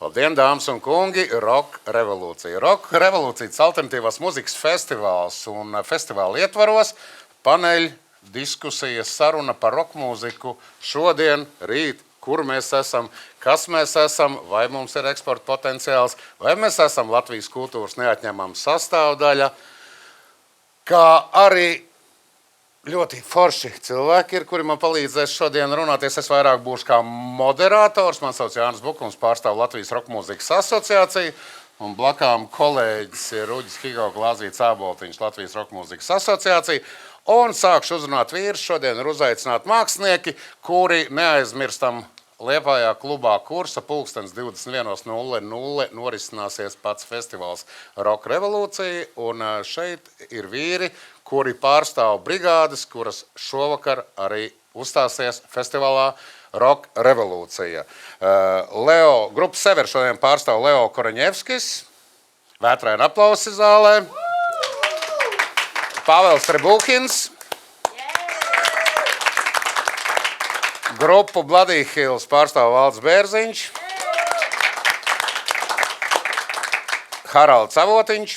Labdien, dāmas un kungi! Rock revolūcija. Rock revolūcijas alternatīvās muzikas festivāls un festivāla ietvaros paneļ diskusijas saruna par rock mūziku šodien, rīt, kur mēs esam, kas mēs esam, vai mums ir eksporta potenciāls, vai mēs esam Latvijas kultūras neatņemama sastāvdaļa, kā arī ļoti forši cilvēki ir, kuri man palīdzēs šodien runāties. Es vairāk būšu kā moderators. Man sauc Jānis Bukums, pārstāv Latvijas Rock mūzikas asociāciju. Un blakām kolēģis ir Uģis Higo Glāzīts Āboltiņš, Latvijas Rock mūzikas asociācija. Un sākšu uzrunāt vīrus. Šodien ir uzaicināti mākslinieki, kuri neaizmirstam Liepājā klubā Kursa pulkstens 21:00 norisināsies pats festivāls Rock revolūcija. Un šeit ir vīri, kuri pārstāv brigādes, kuras šovakar arī uzstāsies festivālā Rock revolūcija. Grupa Sever šodien pārstāv Leo Koreņevskis. Vētraini aplausi zālē. Pāvels Trebulkins. Grupu Bloody Hills pārstāv Valds Bērziņš. Haralds Avotiņš.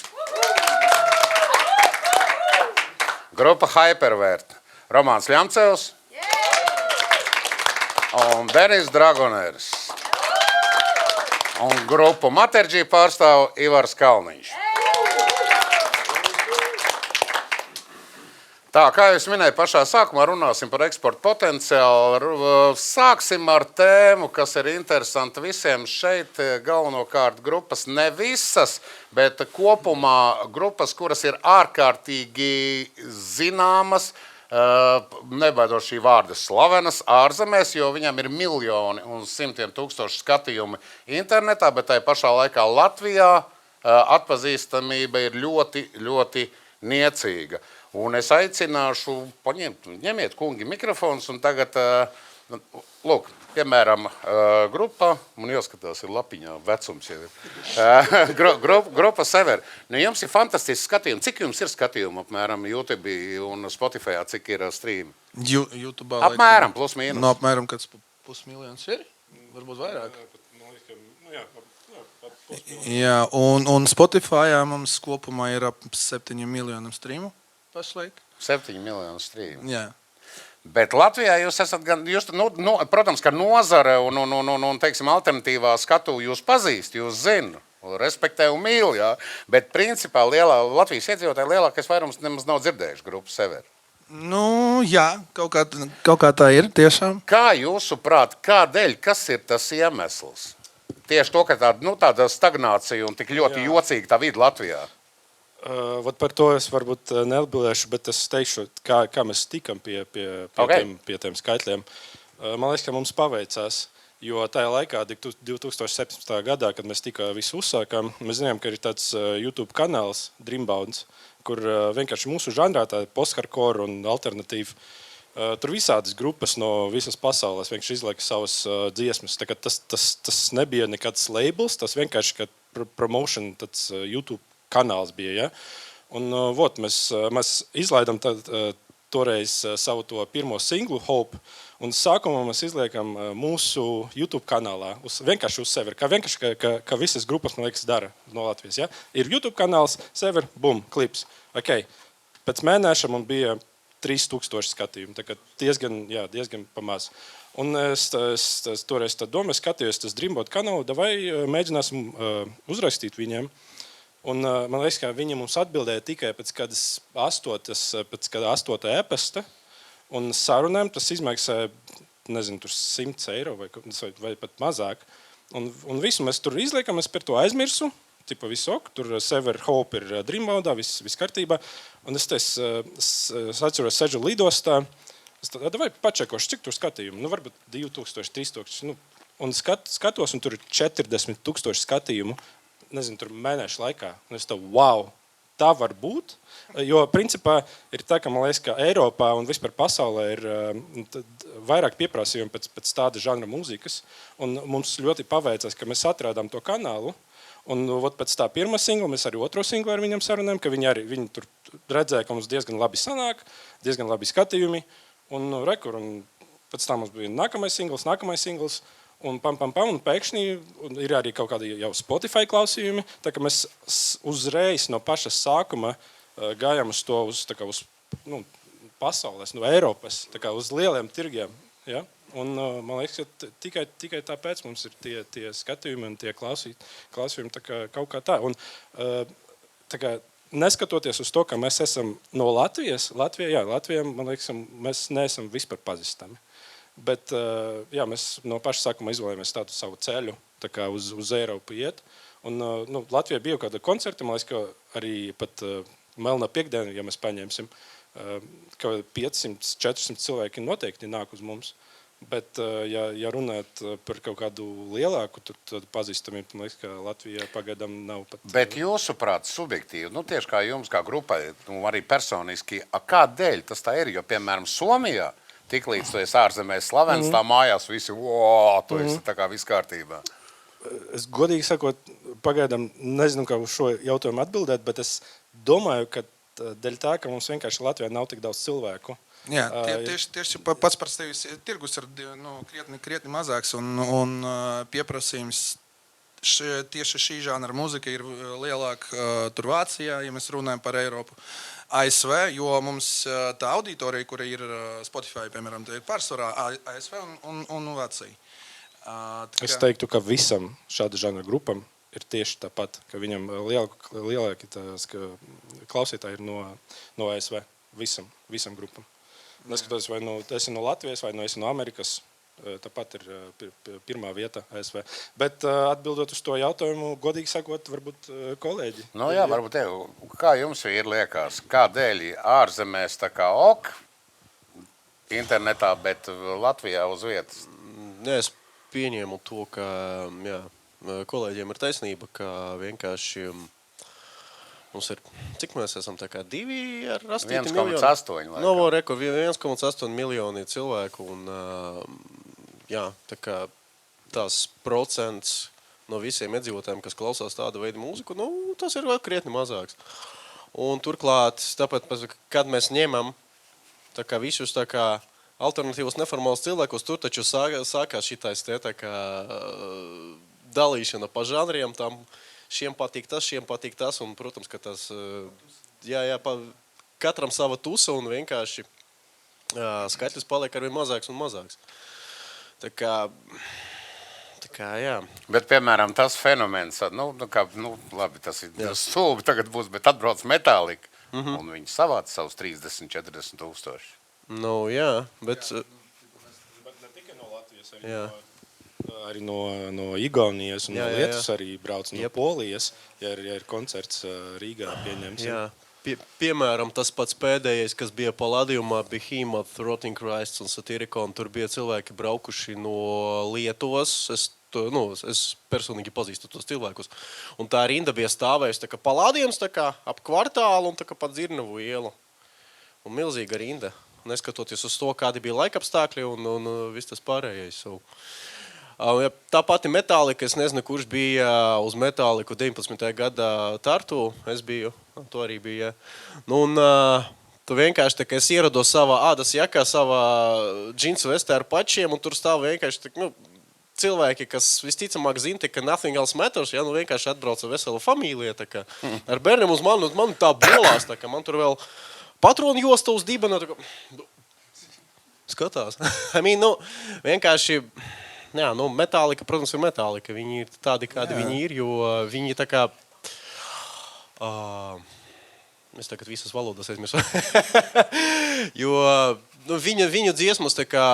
Grupa Hypervērt, Romāns Ļamcevs un Denis Dragonērs. Un grupu Materģī pārstāv Ivars Kalniņš. Tā, kā jūs minēju, pašā sākumā runāsim par eksporta potenciālu. Sāksim ar tēmu, kas ir interesanta visiem šeit. Galvenokārt grupas, ne visas, bet kopumā grupas, kuras ir ārkārtīgi zināmas, nebaidos šī vārda slavenas ārzemēs, jo viņam ir miljoni un simtiem tūkstoši skatījumi internetā, bet tai pašā laikā Latvijā atpazīstamība ir ļoti, ļoti niecīga. Un es aicināšu, ņemiet kungi mikrofons, un tagad, lūk, piemēram, grupa, man jāskatās, ir lapiņā, vecums jau ir, grupa Sever. Nu, jums ir fantastiski skatījumi. Cik jums ir skatījumi, apmēram, YouTube un Spotifyā, cik ir streami? YouTube'ā apmēram, plus mīnus. No apmēram kāds pusmiljons ir? Varbūt vairāk. Jā, un Spotifyā mums kopumā ir ap 7 miljoniem streamu. Pašlaik. 7 miljonu streamu. Jā. Bet Latvijā jūs esat gan, protams, ka nozare un teiksim, alternatīvā skatu jūs pazīst, jūs zina, respektē un mīl, jā. Bet principā Latvijas iedzīvotāji lielākais vairums nemaz nav dzirdējuši grupu Sever. Nu, jā, kaut kā tā ir, tiešām. Kā jūsuprāt, kādēļ, kas ir tas iemesls? Tieši to, ka tāda stagnācija un tik ļoti jocīga tā vide Latvijā. Par to es varbūt neatbildēšu, bet es teikšu, kā mēs tikam pie tiem skaitļiem. Man liekas, ka mums paveicās, jo tajā laikā, 2017. gadā, kad mēs tikā visu uzsākām, mēs zinājām, ka ir tāds YouTube kanāls Dreambounds, kur vienkārši mūsu žanrā, tā post-hardcore un alternatīva, tur visādas grupas no visas pasaules vienkārši izlieka savas dziesmas. Tas nebija nekāds labels, tas vienkārši kā promotion, tāds YouTube kanāls bija, ja? Un mēs izlaidām toreiz savu to pirmo singlu Hope, un sākumā mēs izliekam mūsu YouTube kanālā, vienkārši uz Sever, kā visas grupas, man liekas, dara no Latvijas, ja? Ir YouTube kanāls, Sever, bum, klips. Okay. Pēc mēneša man bija 3000 skatījumu, tā kā diezgan pamaz. Un es toreiz domāju, skatījos tas Dreambound kanālu, davai mēģināsim uzrakstīt viņiem. Un man liekas, ka viņi mums atbildēja tikai pēc kāda 8. e-pasta, un sarunēm tas izmaksāja, nezinu, tur 100 eiro vai pat mazāk. Un visu mēs tur izliekam, es par to aizmirsu, tipa visok, tur Sever Hope ir Dreamboundā, viss kārtībā. Un es atceros, sežu lidostā, vai pačekošu, cik tur skatījumu, varbūt 2000, 3000, un skatos, un tur ir 40,000 skatījumu, nezinu, tur mēnešu laikā. Un es wow, tā var būt. Jo, principā, ir tā, ka, man liekas, ka Eiropā un vispār pasaulē ir vairāk pieprasījumi pēc tāda žanra mūzikas. Un mums ļoti paveicās, ka mēs atrādām to kanālu. Un pēc tā pirmā singla, mēs arī otro singlu ar viņam sarunājam, ka viņi tur redzēja, ka mums diezgan labi sanāk, diezgan labi skatījumi. Un pēc tā mums bija nākamais singls. un un pēkšņi ir arī kaut kādi jau Spotify klausījumi. Tā kā mēs uzreiz no paša sākuma gājām uz to, uz pasaules, no Eiropas, tā kā uz lieliem tirgiem. Ja? Un man liekas, ka tikai tāpēc mums ir tie skatījumi un tie klausījumi tā kā kaut kā tā. Un tā kā neskatoties uz to, ka mēs esam no Latvijas, Latvijā, man liekas, mēs neesam vispār pazīstami. Bet jā, mēs no paša sākuma izvēlējāmies tādu savu ceļu, tā kā uz Eiropu iet. Un Latvijā bija kāda koncerta, man liekas, ka arī pat Melnā piekdiena, ja mēs paņemsim, ka 500-400 cilvēki noteikti nāk uz mums. Bet, ja runāt par kaut kādu lielāku, tad pazīstamību, man liekas, ka Latvijā pagaidām nav pat... Bet jūsuprāt, subjektīvi, tieši kā jums, kā grupai, arī personiski, kādēļ tas tā ir? Jo, piemēram, Somijā, tiklīdz tu esi ārzemēs slavens, tā mājās visi, tu esi tā kā viss kārtībā. Es godīgi sakot, pagaidām nezinu, kā uz šo jautājumu atbildēt, bet es domāju, ka dēļ tā, ka mums vienkārši Latvijā nav tik daudz cilvēku. Jā, tieši pats par sevi tirgus ir krietni mazāks un pieprasījums tieši šī žanra muzika ir lielāka tur Vācijā, ja mēs runājam par Eiropu, ASV, jo mums tā auditorija, kura ir Spotify, piemēram, ir pārsvarā ASV un Vācija. Es teiktu, ka visam šāda žanra grupam ir tieši tāpat, ka viņam lielāki klausītāji ir no ASV, visam grupam. Neskatoties, vai esi no Latvijas, vai esi no Amerikas, tāpat ir pirmā vieta ASV. Bet atbildot uz to jautājumu, godīgi sakot, varbūt kolēģi. Jā, varbūt tev. Kā jums ir liekas, kādēļ ārzemēs tā kā internetā, bet Latvijā uz vietas? Es pieņēmu to, ka kolēģiem ir taisnība, ka vienkārši mums ir, cik mēs esam, tā kā 2,8 miljoni? 1,8. Novo rekordu, 1,8 miljoni cilvēku, un tā kā tās procents no visiem iedzīvotājiem, kas klausās tāda veida mūziku, tas ir vēl krietni mazāks. Un turklāt, tāpēc, kad mēs ņemam tā kā visus tā kā alternatīvus neformālus cilvēkus, tur taču sākās šitais tā kā dalīšana pa žanriem, tam šiem patīk tas, un, protams, ka tas, katram sava tusa, un vienkārši skaitlis paliek arvien mazāks un mazāks. Tā kā, jā. Bet, piemēram, tas fenomens, labi, tas ir stulbi tagad būs, bet atbrauc Metallica, un viņi savāca savus 30-40 tūkstoši. Jā, bet... Bet ne tikai no Latvijas, arī no Igaunijas un no Lietuvas arī brauc no Polijas, ja ir koncerts Rīgā pieņems. Jā, piemēram, tas pats pēdējais, kas bija Palladiumā, Behemoth, Rotting Christ un Satyricon, tur bija cilvēki braukuši no Lietuvas, es personīgi pazīstu tos cilvēkus, un tā rinda bija stāvējusi tā kā Palladiums, tā kā ap kvartālu un tā kā pa Dzirnavu ielu, un milzīga rinda. Neskatoties uz to, kādi bija laikapstākļi un viss tas pārējais. Tā pati Metallica, es nezinu, kurš bija uz Metalliku 19. gadā Tartu, es biju, to arī bija. Tu vienkārši, tā kā es ierados savā ādas jakā, savā džinsu vestē ar pačiem, un tur stāv vienkārši, cilvēki, kas visticamāk zina, ka nothing else matters, vienkārši atbrauca vesela familija, tā kā ar bērniem uz mani tā bolās, tā kā man tur vēl patronu josta uz dibena, skatās. Vienkārši, Metallica, protams, ir Metallica. Viņi ir tādi, kādi viņi ir, jo viņi tā kā... Es tagad visas valodas aizmirsu. Jo viņu dziesmas tā kā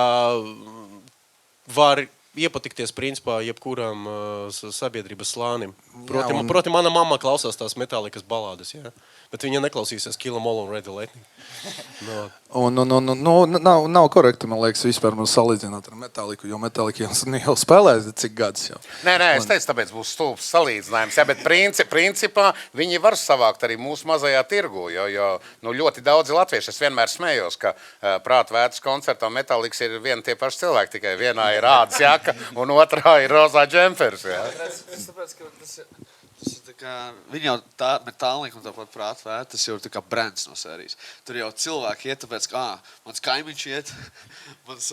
var iepatikties, principā, jebkuram sabiedrības slānim. Proti, mana mamma klausās tās Metallicas balādes, bet viņa neklausīsies Kill 'em All un Ready Lightning. Nav korekti, man liekas, vispār salīdzināt ar Metalliku, jo Metallica jau spēlēs, cik gadus jau. Nē, es teicu, tāpēc būs stulbs salīdzinājums, bet principā viņi var savākt arī mūsu mazajā tirgu, jo ļoti daudzi latvieši, es vienmēr smējos, ka Prāta Vētras koncertā Metallica ir viena tie paši cilvēki, tikai vienā ir ādas jaka un otrā ir rozā džempers. Viņi jau metālnieki un tāpat prāt vērt, tas jau ir tā kā brands no sērijas. Tur jau cilvēki iet, tāpēc, ka mans kaimiņš iet, mans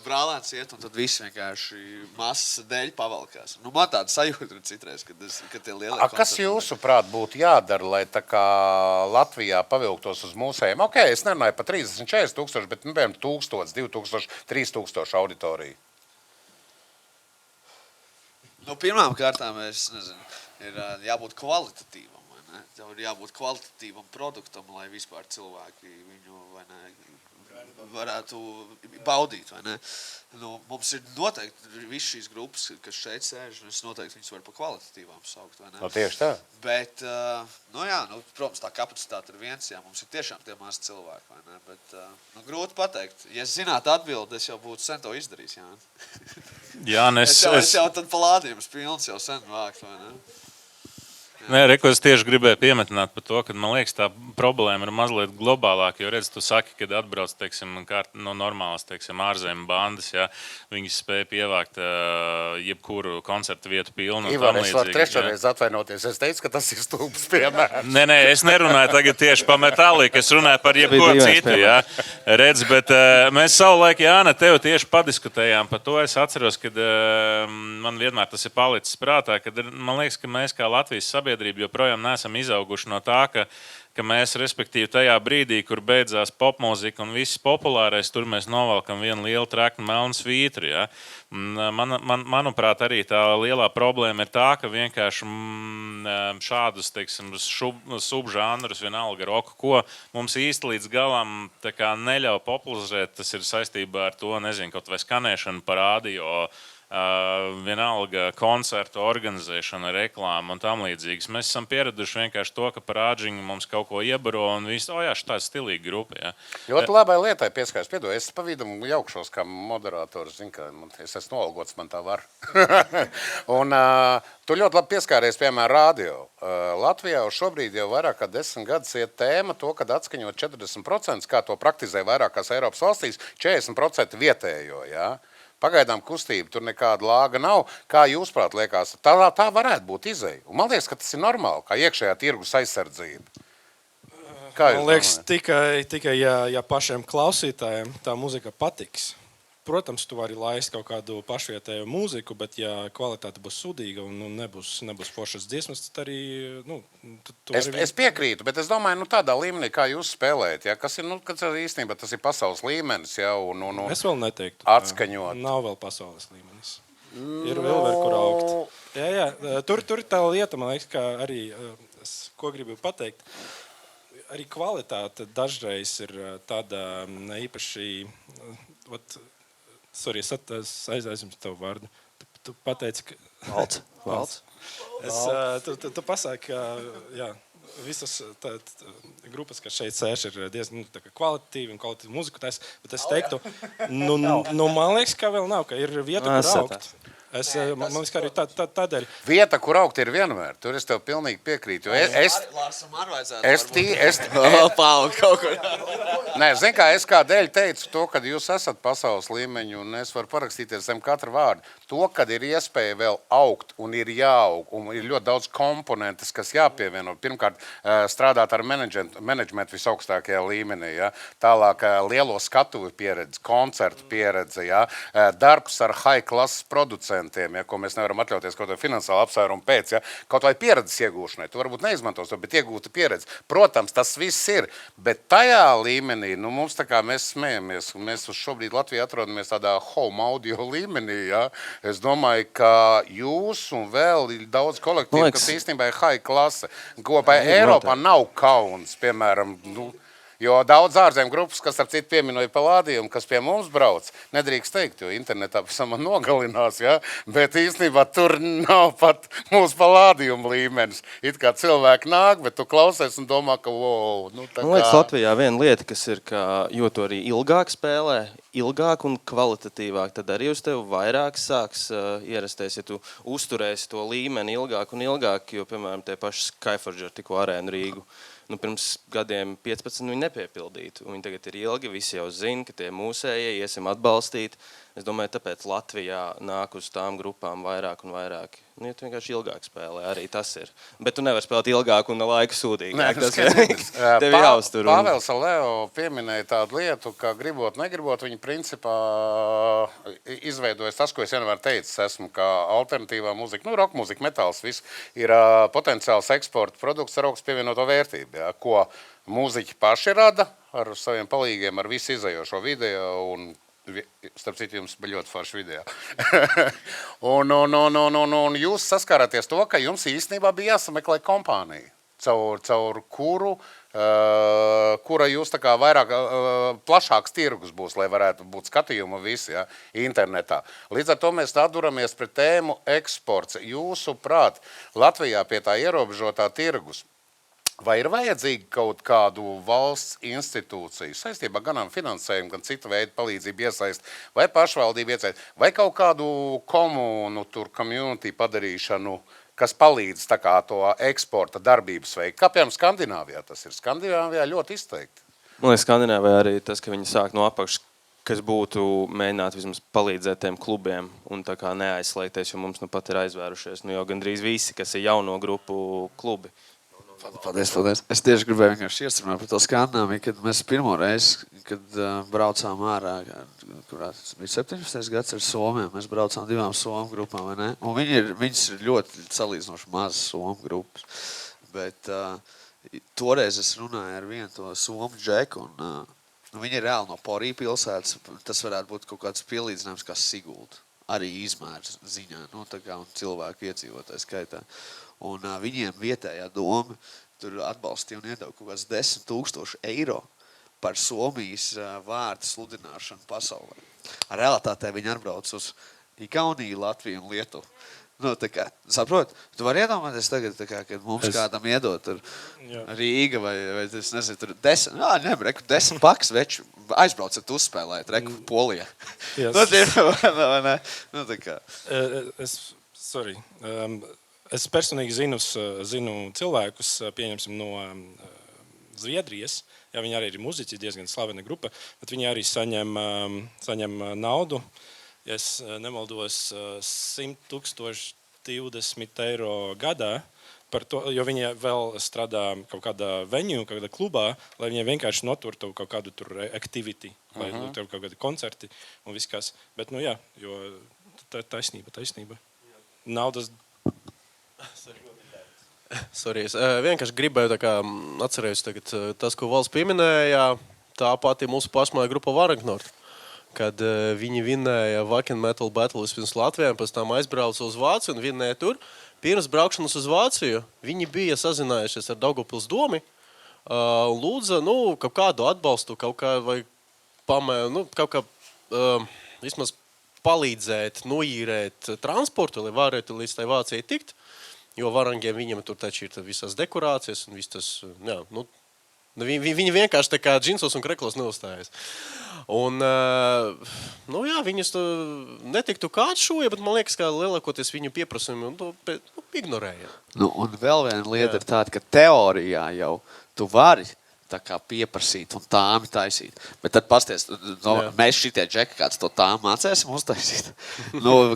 brālēns iet, un tad viss vienkārši masas dēļ pavalkās. Nu, man tāda sajūta ir citreiz, kad tie lielie Kas jūsuprāt būtu jādara, lai tā kā Latvijā pavilktos uz mūsējiem? Ok, es nerunāju par 30, 40 tūkstoši, bet, piemēram, 1000, 2000, 3000 auditoriju. Nu, pirmām kārtām, es nezinu, ir jābūt kvalitatīvam, vai ne? Tev ir jābūt kvalitatīvam produktam, lai vispār cilvēki viņu, vai ne, varētu baudīt, vai ne? Nu, mums ir noteikti viss šīs grupas, kas šeit sēž, un es noteikti viņus varu pa kvalitatīvām saukt, vai ne? No, tieši tā. Bet, protams, tā kapacitāte ir viens, jā, mums ir tiešām tie mazi cilvēki, vai ne? Bet, grūti pateikt. Ja es zinātu atbildi, es jau būtu sen to izdarījis, jā. Jā, Es jau tad palādījums pilns jau sen vākt, vai ne? Nē, Reku, es tieši gribēju piemetināt par to, ka man liekas, tā problēma ir mazliet globālāka. Jo, redz, tu saki, kad atbrauc, teiksim, normālas, teiksim, ārzemju bandas, ja, viņi spēja pievākt jebkuru koncertu vietu pilnu. Ivar, es varu trešoreiz atvainoties. Es teicu, ka tas ir stulbs piemērs. Nē, es nerunāju tagad tieši par metāliku, es runāju par jebko citu. Ja. Redz, bet mēs savulaik, Jāna, tev tieši padiskutējām par to. Es atceros, kad man vienmēr tas ir palicis prātā, kad man liekas, ka mēs kā Latvijas sabiedrība joprojām neesam izauguši no tā, ka mēs, respektīvi, tajā brīdī, kur beidzās popmūzika un viss populārais, tur mēs novalkam vienu lielu treknu melnu svītru. Ja? Manuprāt, arī tā lielā problēma ir tā, ka vienkārši šādus, teiksim, subžanrus, vienalga roka, ko mums īsti līdz galam tā kā neļauj popularizēt, tas ir saistībā ar to, nezinu, kaut vai skanēšanu par radio, vienalga koncertu organizēšana, reklāma un tam līdzīgas. Mēs esam pieraduši vienkārši to, ka par āģiņu mums kaut ko iebaro un viss, šī tāda stilīga grupa. Ja. Ļoti labai lietai pieskājos. Piedod, es pa vidam jaukšos kā moderators, zin, ka es esmu noalgots, man tā var. Un tu ļoti labi pieskāries, piemēram, radio. Latvijā šobrīd jau vairāk kā 10 gadus iet tēma to, kad atskaņot 40%, kā to praktizē vairākās Eiropas valstīs, 40% vietējo, jā. Pagaidām kustība, tur nekāda lāga nav. Kā jūs prāt liekas, tā varētu būt izeja? Un man liekas, ka tas ir normāli, kā iekšējā tirgus aizsardzība. Kā jūs Man liekas, tikai ja pašiem klausītājiem tā muzika patiks. Protams, tu vari laist kaut kādu pašvietēju mūziku, bet ja kvalitāte būs sūdīga un nebūs foršas dziesmas, tad arī... Es piekrītu, bet es domāju, tādā līmenī, kā jūs spēlējat, ja, kas ir, kas īstenībā tas ir pasaules līmenis, ja, un Es vēl neteiktu. atskaņot. Nav vēl pasaules līmenis. Ir vēl kur augt. Jā, tur tā lieta, man liekas, ka arī, ko gribu pateikt, arī kvalitāte dažreiz ir tāda īpaši... Sorry, es aizjums tavu vārdu. Tu pateici, ka... Valds. Tu pasaki, ka jā, visas grupas, kas šeit sēž, ir diezgan kvalitatīvi un kvalitatīvi muziku taisa, bet es teiktu, man liekas, ka vēl nav, ka ir vieta, kur augt. Man liekas, ka arī tādēļ. Vieta, kur augt, ir vienmēr. Tur es tev pilnīgi piekrītu. Nē, zin kā, es kādēļ teicu to, kad jūs esat pasaules līmeņu, un es varu parakstīties zem katra vārdu. To, kad ir iespēja vēl augt, un ir jāaug, un ir ļoti daudz komponentes, kas jāpievieno. Pirmkārt, strādāt ar menedžmentu visaugstākajā līmenī, ja? Tālāk lielo skatuvi pieredzi, koncertu pieredzi, ja? Darbs ar high klases producentiem, ja? Ko mēs nevaram atļauties kaut vai finansiāli apsvērumu pēc, ja? Kaut vai pieredzes iegūšanai. Tu varbūt neizmantos to, bet iegūta pieredze. Protams, tas viss ir, bet tajā līmenī, mums tā kā mēs smējamies, un mēs uz šobrīd Latvijā atrodamies tādā home audio līmenī, ja? Es domāju, ka jūs un vēl ir daudz kolektīvu, kas īstenībā ir high klase. Kopā Eiropā nav kauns, piemēram, jo daudz ārzem grupas, kas ar citu pieminoja Palādījumu, kas pie mums brauc, nedrīkst teikt, jo internetā pavisam nogalinās, ja? Bet īstenībā tur nav pat mūsu Palādījuma līmenis. It kā cilvēki nāk, bet tu klausies un domā, ka wow, tā kā... Man liekas, Latvijā viena lieta, kas ir, jo tu arī ilgāk spēlē, ilgāk un kvalitatīvāk, tad arī uz tevi vairāk sāks ierasties, ja tu uzturēsi to līmeni ilgāk un ilgāk, jo, piemēram, tie paši Skyforge ar tikko arēnu Rīgu. Pirms gadiem 15 viņi nepiepildītu. Viņi tagad ir ilgi, visi jau zina, ka tie mūsējie iesim atbalstīt. Es domāju, tāpēc Latvijā nāk uz tām grupām vairāk un vairāk Nu, ja tu vienkārši ilgāk spēlē, arī tas ir. Bet tu nevari spēlēt ilgāk un laiku sūdīgi. Nē, Tev jāuztur. Pāvels Leo pieminēja tādu lietu, ka gribot, negribot, viņi principā izveidojas tas, ko es vienmēr teicu, esmu kā alternatīvā mūzika, rock mūzika, metāls, viss ir potenciāls eksporta produkts ar augstu pievienoto vērtību, ja, ko mūziķi paši rada ar saviem palīgiem, ar visu izējošo video un starp citu, jums bija ļoti forši video. un jūs saskārāties to, ka jums īstenībā bija jāsameklē kompānija, caur kuru, kura jūs tā kā vairāk, plašāks tirgus būs, lai varētu būt skatījuma visi, ja, internetā. Līdz ar to mēs atduramies pret tēmu eksports. Jūsuprāt, Latvijā pie tā ierobežotā tirgus, vai ir vajadzīga kaut kādu valsts institūciju saistībā gan ar finansējumu, gan citu veidu palīdzību iesaist, vai pašvaldību iesaist, vai kaut kādu komunu, community padarīšanu, kas palīdz tā kā to eksporta darbības veikt? Kā piemēram Skandināvijā tas ir? Skandināvijā ļoti izteikti. Man liekas, Skandināvijā arī tas, ka viņi sāk no apakšas, kas būtu mēģināt vismaz palīdzēt tiem klubiem un tā kā neaizslēgties, jo mums nu pat ir aizvērušies. Nu jau gandrīz visi, kas ir jauno grupu klubi. Paldies. Es tieši gribēju vienkārši iestrunāt par to Skandināviju, kad mēs pirmo reizi, kad braucām ārā, kurās bija 17. gads ar Somiem, mēs braucām 2 Somu grupām, vai ne? Un viņas ir ļoti salīdzinoši mazas Somu grupas. Bet toreiz es runāju ar vienu to Somu džeku, un viņi ir reāli no Porī pilsētas. Tas varētu būt kaut kāds pielīdzinājums kā Sigulda. Arī izmērs ziņā, nu, tā kā un cilvēku iedzīvotāju skaitā. Un viņiem vietējā doma tur atbalstīja un iedeva kaut kāds 10 000 eiro par Somijas vārdu sludināšanu pasaulē. Realitātē viņi atbrauc uz Igauniju, Latviju un Lietuvu. Nu, tā kā, saprot, tu vari iedomāties tagad, tā kā, kad mums kādam iedot tur Rīga vai es nezinu, tur 10 paks veču aizbraucat uzspēlēt, reku Polijā. Yes. Nu, tā kā. Es personīgi zinu cilvēkus, pieņemsim no Zviedrijas, ja viņi arī ir muziķi, diezgan slavena grupa, bet viņi arī saņem naudu, ja es nemaldos, 100 020 eiro gadā, par to, jo viņi vēl strādā kaut kādā venue, kaut kādā klubā, lai viņi vienkārši noturtu kaut kādu tur activity, vai kaut kādi koncerti un viss kas. Bet, nu jā, jo taisnība. Naudas... Sorry, es vienkārši gribēju tā kā atcerējos tagad tas, ko valsts pieminēja, tā pati mūsu pašmāja grupa Varangnort, kad viņi vinēja Wacken Metal Battle pirms Latvijā, pēc tam aizbrauca uz Vāciju un vinēja tur. Pirms braukšanas uz Vāciju viņi bija sazinājušies ar Daugavpils domi un lūdza, kaut kādu atbalstu, kaut kā, vai kaut kā vismaz palīdzēt, noīrēt transportu, lai varētu līdz tai Vācijai tikt. Jo Varangiem viņam tur taču ir visas dekorācijas un viss tas, viņi vienkārši tā kā džinsos un kreklos neuzstājas. Un, viņus netiktu kāds šoja, bet man liekas, ka lielākoties viņu pieprasījumi ignorēja. Un vēl viena lieta ir tāda, ka teorijā jau tu vari tā kā pieprasīt un tāmi taisīt. Bet tad pasties, mēs šitie džeki kāds to tāmi mācēsim uztaisīt.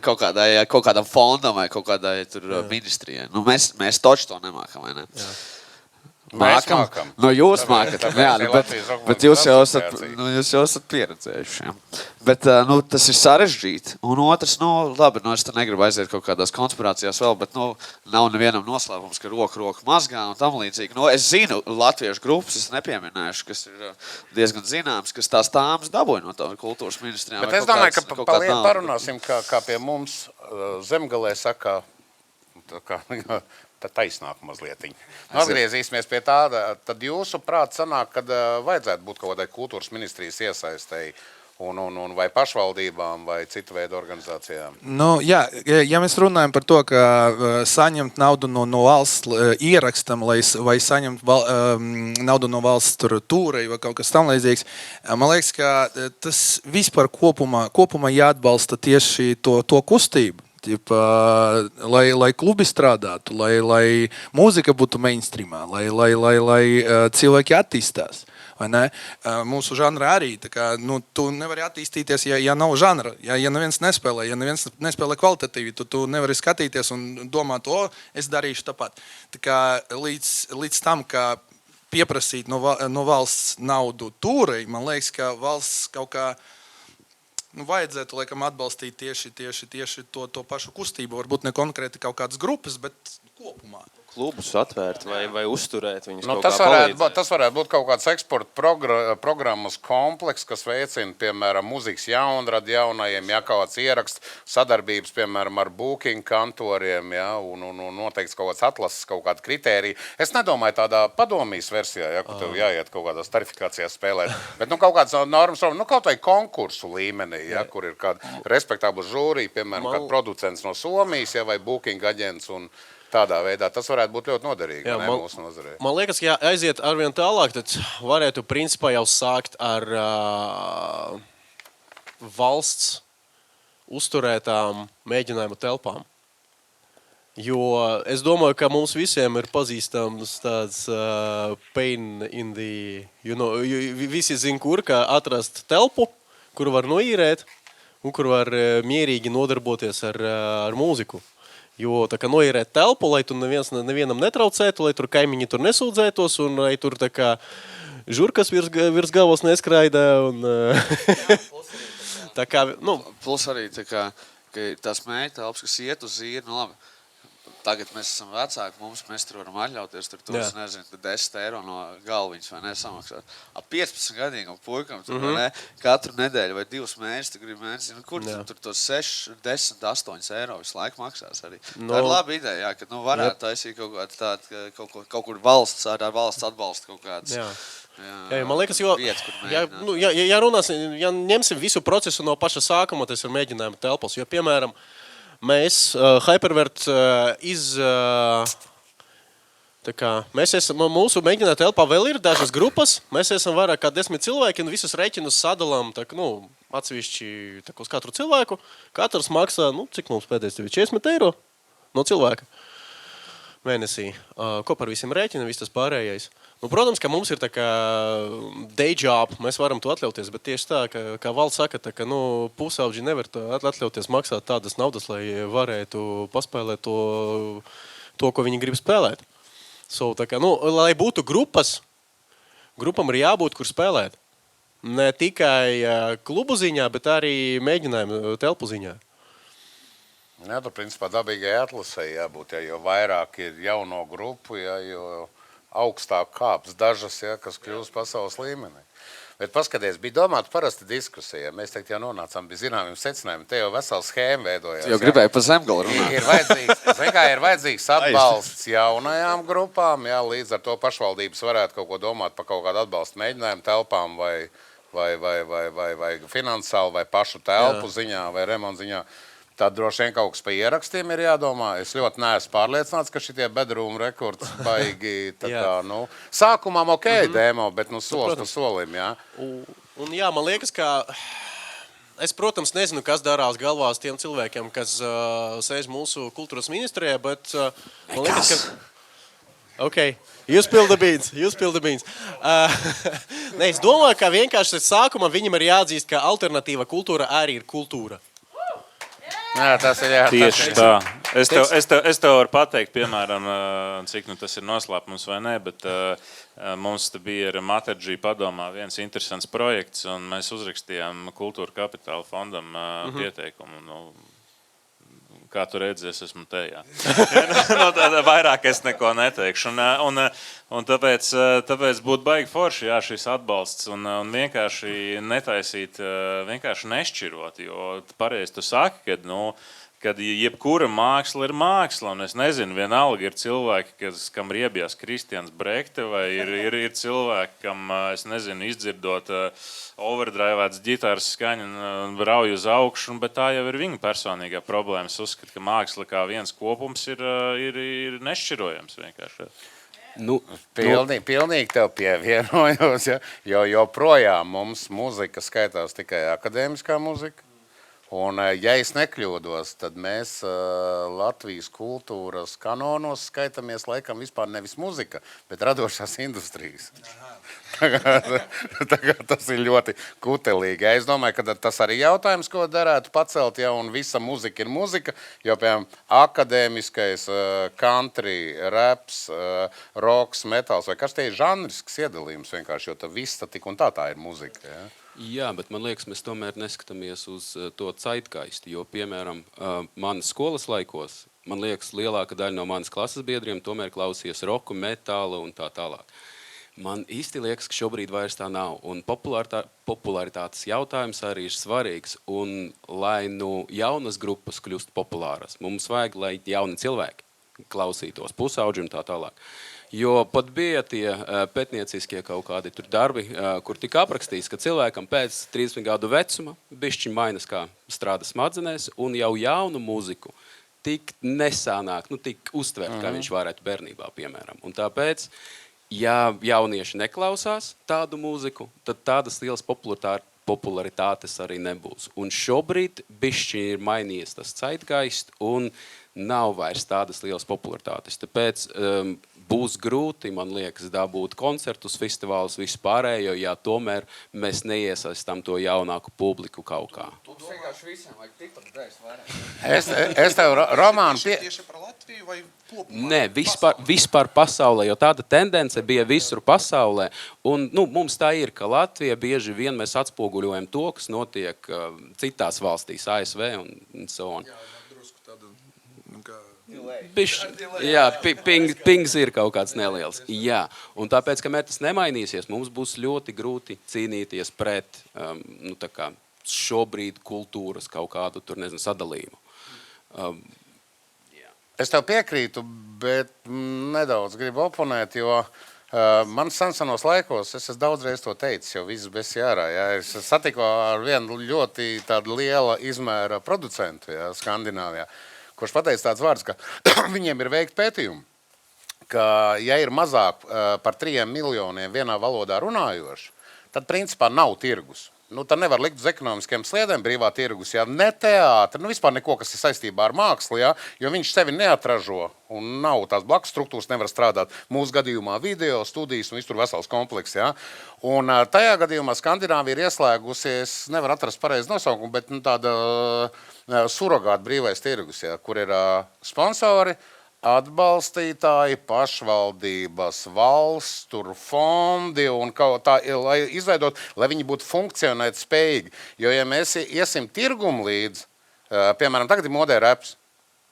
Kaut kādam fondam vai kaut kādai tur ministrijai. Mēs toči to nemākam, vai ne? Mākam. Jūs mākat, bet jūs jau esat pieredzējuši. Bet tas ir sarežģīti. Un otrs, labi, es te negribu aiziet kaut kādās konspirācijās vēl, bet nav nevienam noslēpums, ka roku mazgā un tam līdzīgi. Es zinu latviešu grupas, es nepieminēšu, kas ir diezgan zināms, kas tās tāmas dabūja no tā kultūras ministrijām. Bet es domāju, ka parunāsim, kā pie mums Zemgalē saka, tā taisnāk mazlietiņ. Atgriezīsimies pie tāda, tad jūsu prāt sanāk, kad vajadzētu būt kaut kādai kultūras ministrijas iesaistēji un vai pašvaldībām vai citu veidu organizācijām? Ja mēs runājam par to, ka saņemt naudu no valsts ierakstam, vai saņemt naudu no valsts tūrei vai kaut kas tam līdzīgs, man liekas, ka tas vispār kopumā jāatbalsta tieši to kustību. lai klubi strādātu, lai mūzika būtu mainstreamā, lai cilvēki attīstās. Mūsu žanra arī. Kā, tu nevari attīstīties, ja nav žanra. Ja neviens nespēlē, ja neviens nespēlē kvalitatīvi, tu nevari skatīties un domāt, es darīšu tāpat. Tā kā līdz tam, kā pieprasīt no valsts naudu tūrei, man liekas, ka valsts kaut kā vajadzētu laikam atbalstīt tieši to pašu kustību. Varbūt ne konkrēti kaut kādas grupas, bet kopumā. Klubus atvērt vai uzturēt viņus kaut Tas kā palīdzēt. tas varētu būt kaut kāds eksporta programmas kompleks, kas veicina, piemēram, mūzikas jaunradi jaunajiem, ja kaut kāds ieraksts, sadarbības, piemēram, ar booking kantoriem, ja, un noteikts kaut kāds atlases, kaut kāda kritērija. Es nedomāju tādā padomijas versijā, ja, kur tev jāiet kaut kādās tarifikācijās spēlēt, bet kaut kādas normas, kaut vai konkursu līmenī, ja, kur ir kāda respektabla žūrija, piemēram, kāds producents no Somijas, ja, vai booking aģents un tādā veidā. Tas varētu būt ļoti noderīgi mūsu nozarē. Man liekas, ja aiziet arvien tālāk, tad varētu principā jau sākt ar valsts uzturētām mēģinājumu telpām. Jo es domāju, ka mums visiem ir pazīstams tāds pain in the... visi zin, kur kā atrast telpu, kuru var noīrēt un kur var mierīgi nodarboties ar mūziku. Jo tā kā noīrēt telpu, lai tu nevienam netraucētu, lai tur kaimiņi tur nesūdzētos un lai tur tā kā žurkas virs galvas neskraida. Un, tā kā, Plus arī tā kā, ka tās mēģi telpas, kas iet uz īri, labi. Tagad mēs esam vecāki, mēs tur varam atļauties, tur nezinu, 10 eiro no galviņas vai nesamaksāt. 15 gadīgam puikam, tur katru nedēļu vai 2 mēnešus, tu gribi mēnesi, kur tur tos 6, 10, 8 eiro visu laiku maksās arī. Tā ir laba ideja, ka varētu taisīt kaut kur valsts, ar valsts atbalstu kaut kāds. Jā, man liekas, ja ņemsim visu procesu no paša sākuma, tas ir mēģinājuma telpas, jo, piemēram, mēs Hypervert mūsu mēģināt telpā vēl ir dažas grupas. Mēs esam vairāk kā 10 cilvēki un visus rēķinus sadalām atsevišķi uz katru cilvēku. Katrs maksā, cik mums pēdējais 40 eiro no cilvēka mēnesī. Ko par visiem rēķina, viss tas pārējais. Protams, ka mums ir tā kā day job, mēs varam to atļauties, bet tieši tā, kā valsts saka, pusauģi nevar atļauties maksāt tādas naudas, lai varētu paspēlēt to, ko viņi grib spēlēt. Lai būtu grupas, grupam ir jābūt, kur spēlēt. Ne tikai klubu ziņā, bet arī mēģinājumu telpu ziņā. Jā, tur principā dabīgai atlasē jābūt, jo vairāk ir jauno grupu, jo augstāk kāps dažas, kas kļūst pasaules līmenī. Bet paskaties, bija domāta parasta diskusija. Mēs teikt jau nonācām pie zināmiem secinājumiem. Te jau vesela schēma veidojās. Jau gribēju pa zemgalu runāt. Ir vajadzīgs atbalsts jaunajām grupām, līdz ar to pašvaldības varētu kaut ko domāt par kaut kādu atbalstu mēģinājumu telpām vai finansiāli, vai pašu telpu ziņā, vai remontu ziņā. Tad droši vien kaut kas pa ierakstiem ir jādomā. Es ļoti neesmu pārliecināts, ka šitie bedroom rekords baigi sākumam demo, bet solis pa solim, jā. Un jā, man liekas, ka es, protams, nezinu, kas darās galvās tiem cilvēkiem, kas sēž mūsu kultūras ministrijā, bet man liekas, ka... Okay. You spill the beans. Es domāju, ka vienkārši sākumā viņam ir jāatzīst, ka alternatīva kultūra arī ir kultūra. Jā, tas ir tieši tā. Es tev varu pateikt, piemēram, cik tas ir noslēpums vai ne, bet mums te bija ar Materģī padomā viens interesants projekts, un mēs uzrakstījām Kultūra Kapitāla fondam pieteikumu. Kā tu redzi, es esmu te, jā. Vairāk es neko neteikšu. Un tāpēc būtu baigi forši, šis atbalsts un vienkārši netaisīt, vienkārši nešķirot, jo pareizi tu saki, kad jebkura māksla ir māksla, un es nezinu, vienalga ir cilvēki, kam riebjās Kristians Brekte, vai ir cilvēki, kam, es nezinu, izdzirdot overdrivēts ģitāras skaņu un rauj uz augšu, bet tā jau ir viņa personīgā problēma. Es uzskatu, ka māksla kā viens kopums ir nešķirojams vienkārši. Pilnīgi tev pievienojos, jo joprojām mums mūzika skaitās tikai akadēmiskā mūzika. Un, ja es nekļūdos, tad mēs Latvijas kultūras kanonos skaitamies laikam vispār nevis muzika, bet radošās industrijas. Tā kā tas ir ļoti kutelīgi. Es domāju, ka tas arī jautājums, ko darētu pacelt, ja un visa muzika ir muzika, jo, piemēram, akadēmiskais country, raps, roks, metāls vai kas te ir žanrisks iedalījums vienkārši, jo tā viss tik un tā ir muzika. Ja? Jā, bet man liekas, mēs tomēr neskatāmies uz to zeitgeistu, jo, piemēram, manas skolas laikos, man liekas, lielāka daļa no manas klases biedriem tomēr klausījās roku, metālu un tā tālāk. Man īsti liekas, ka šobrīd vairs tā nav, un popularitātes jautājums arī ir svarīgs, un lai jaunas grupas kļūst populāras, mums vajag, lai jauni cilvēki klausītos pusauģi un tā tālāk. Jo pat bija tie pētnieciskie kaut kādi tur darbi, kur tika aprakstīts, ka cilvēkam pēc 30 gadu vecuma bišķiņ mainas kā strāda smadzenēs un jau jaunu mūziku tik nesānāk, tik uztvert, kā viņš varētu bērnībā, piemēram. Un tāpēc, ja jaunieši neklausās tādu mūziku, tad tādas lielas popularitātes arī nebūs. Un šobrīd bišķiņ ir mainījies tas zeitgeists un nav vairs tādas lielas popularitātes. Tāpēc būs grūti, man liekas, dabūt koncertus, festivālus, vispārējo, ja tomēr mēs neiesaistām to jaunāku publiku kaut kā. Mums vienkārši visiem vajag tikpat dzēst vairāk. Es tev, Romānu, Tieši par Latviju vai kopumā? Nē, vispār pasaulē, jo tāda tendence bija visur pasaulē. Un mums tā ir, ka Latvija bieži vien mēs atspoguļojam to, kas notiek citās valstīs, ASV un so on. Jā, drusku tāda, Pings ir kaut kāds neliels. Jā, un tāpēc, kamēr tas nemainīsies, mums būs ļoti grūti cīnīties pret šobrīd kultūras kaut kādu sadalījumu. Es tev piekrītu, bet nedaudz gribu oponēt, jo man sensenos laikos, es esmu daudzreiz to teicis, jo viss besi ārā. Ja? Es satiku ar vienu ļoti tādu liela izmēra producentu Skandināvijā, kurš pateica tāds vārds, ka viņiem ir veikt pētījumi, ka ja ir mazāk par 3 miljoniem vienā valodā runājoši, tad principā nav tirgus. Tad nevar likt uz ekonomiskiem sliedēm brīvā tirgus, ne teātri, vispār neko, kas ir saistībā ar mākslu, jo viņš sevi neatražo un nav tās blakus struktūras, nevar strādāt mūsu gadījumā video, studijas un viss tur vesels kompleks. Un tajā gadījumā Skandināvija ir ieslēgusies, nevar atrast pareizi nosaukumu, bet tāda surogāta brīvais tirgus, kur ir sponsori, atbalstītāji, pašvaldības, valsts, tur fondi un kaut tā, lai izveidot, lai viņi būtu funkcionēt spējīgi. Jo, ja mēs iesim tirgumu līdz, piemēram, tagad ir modē reps,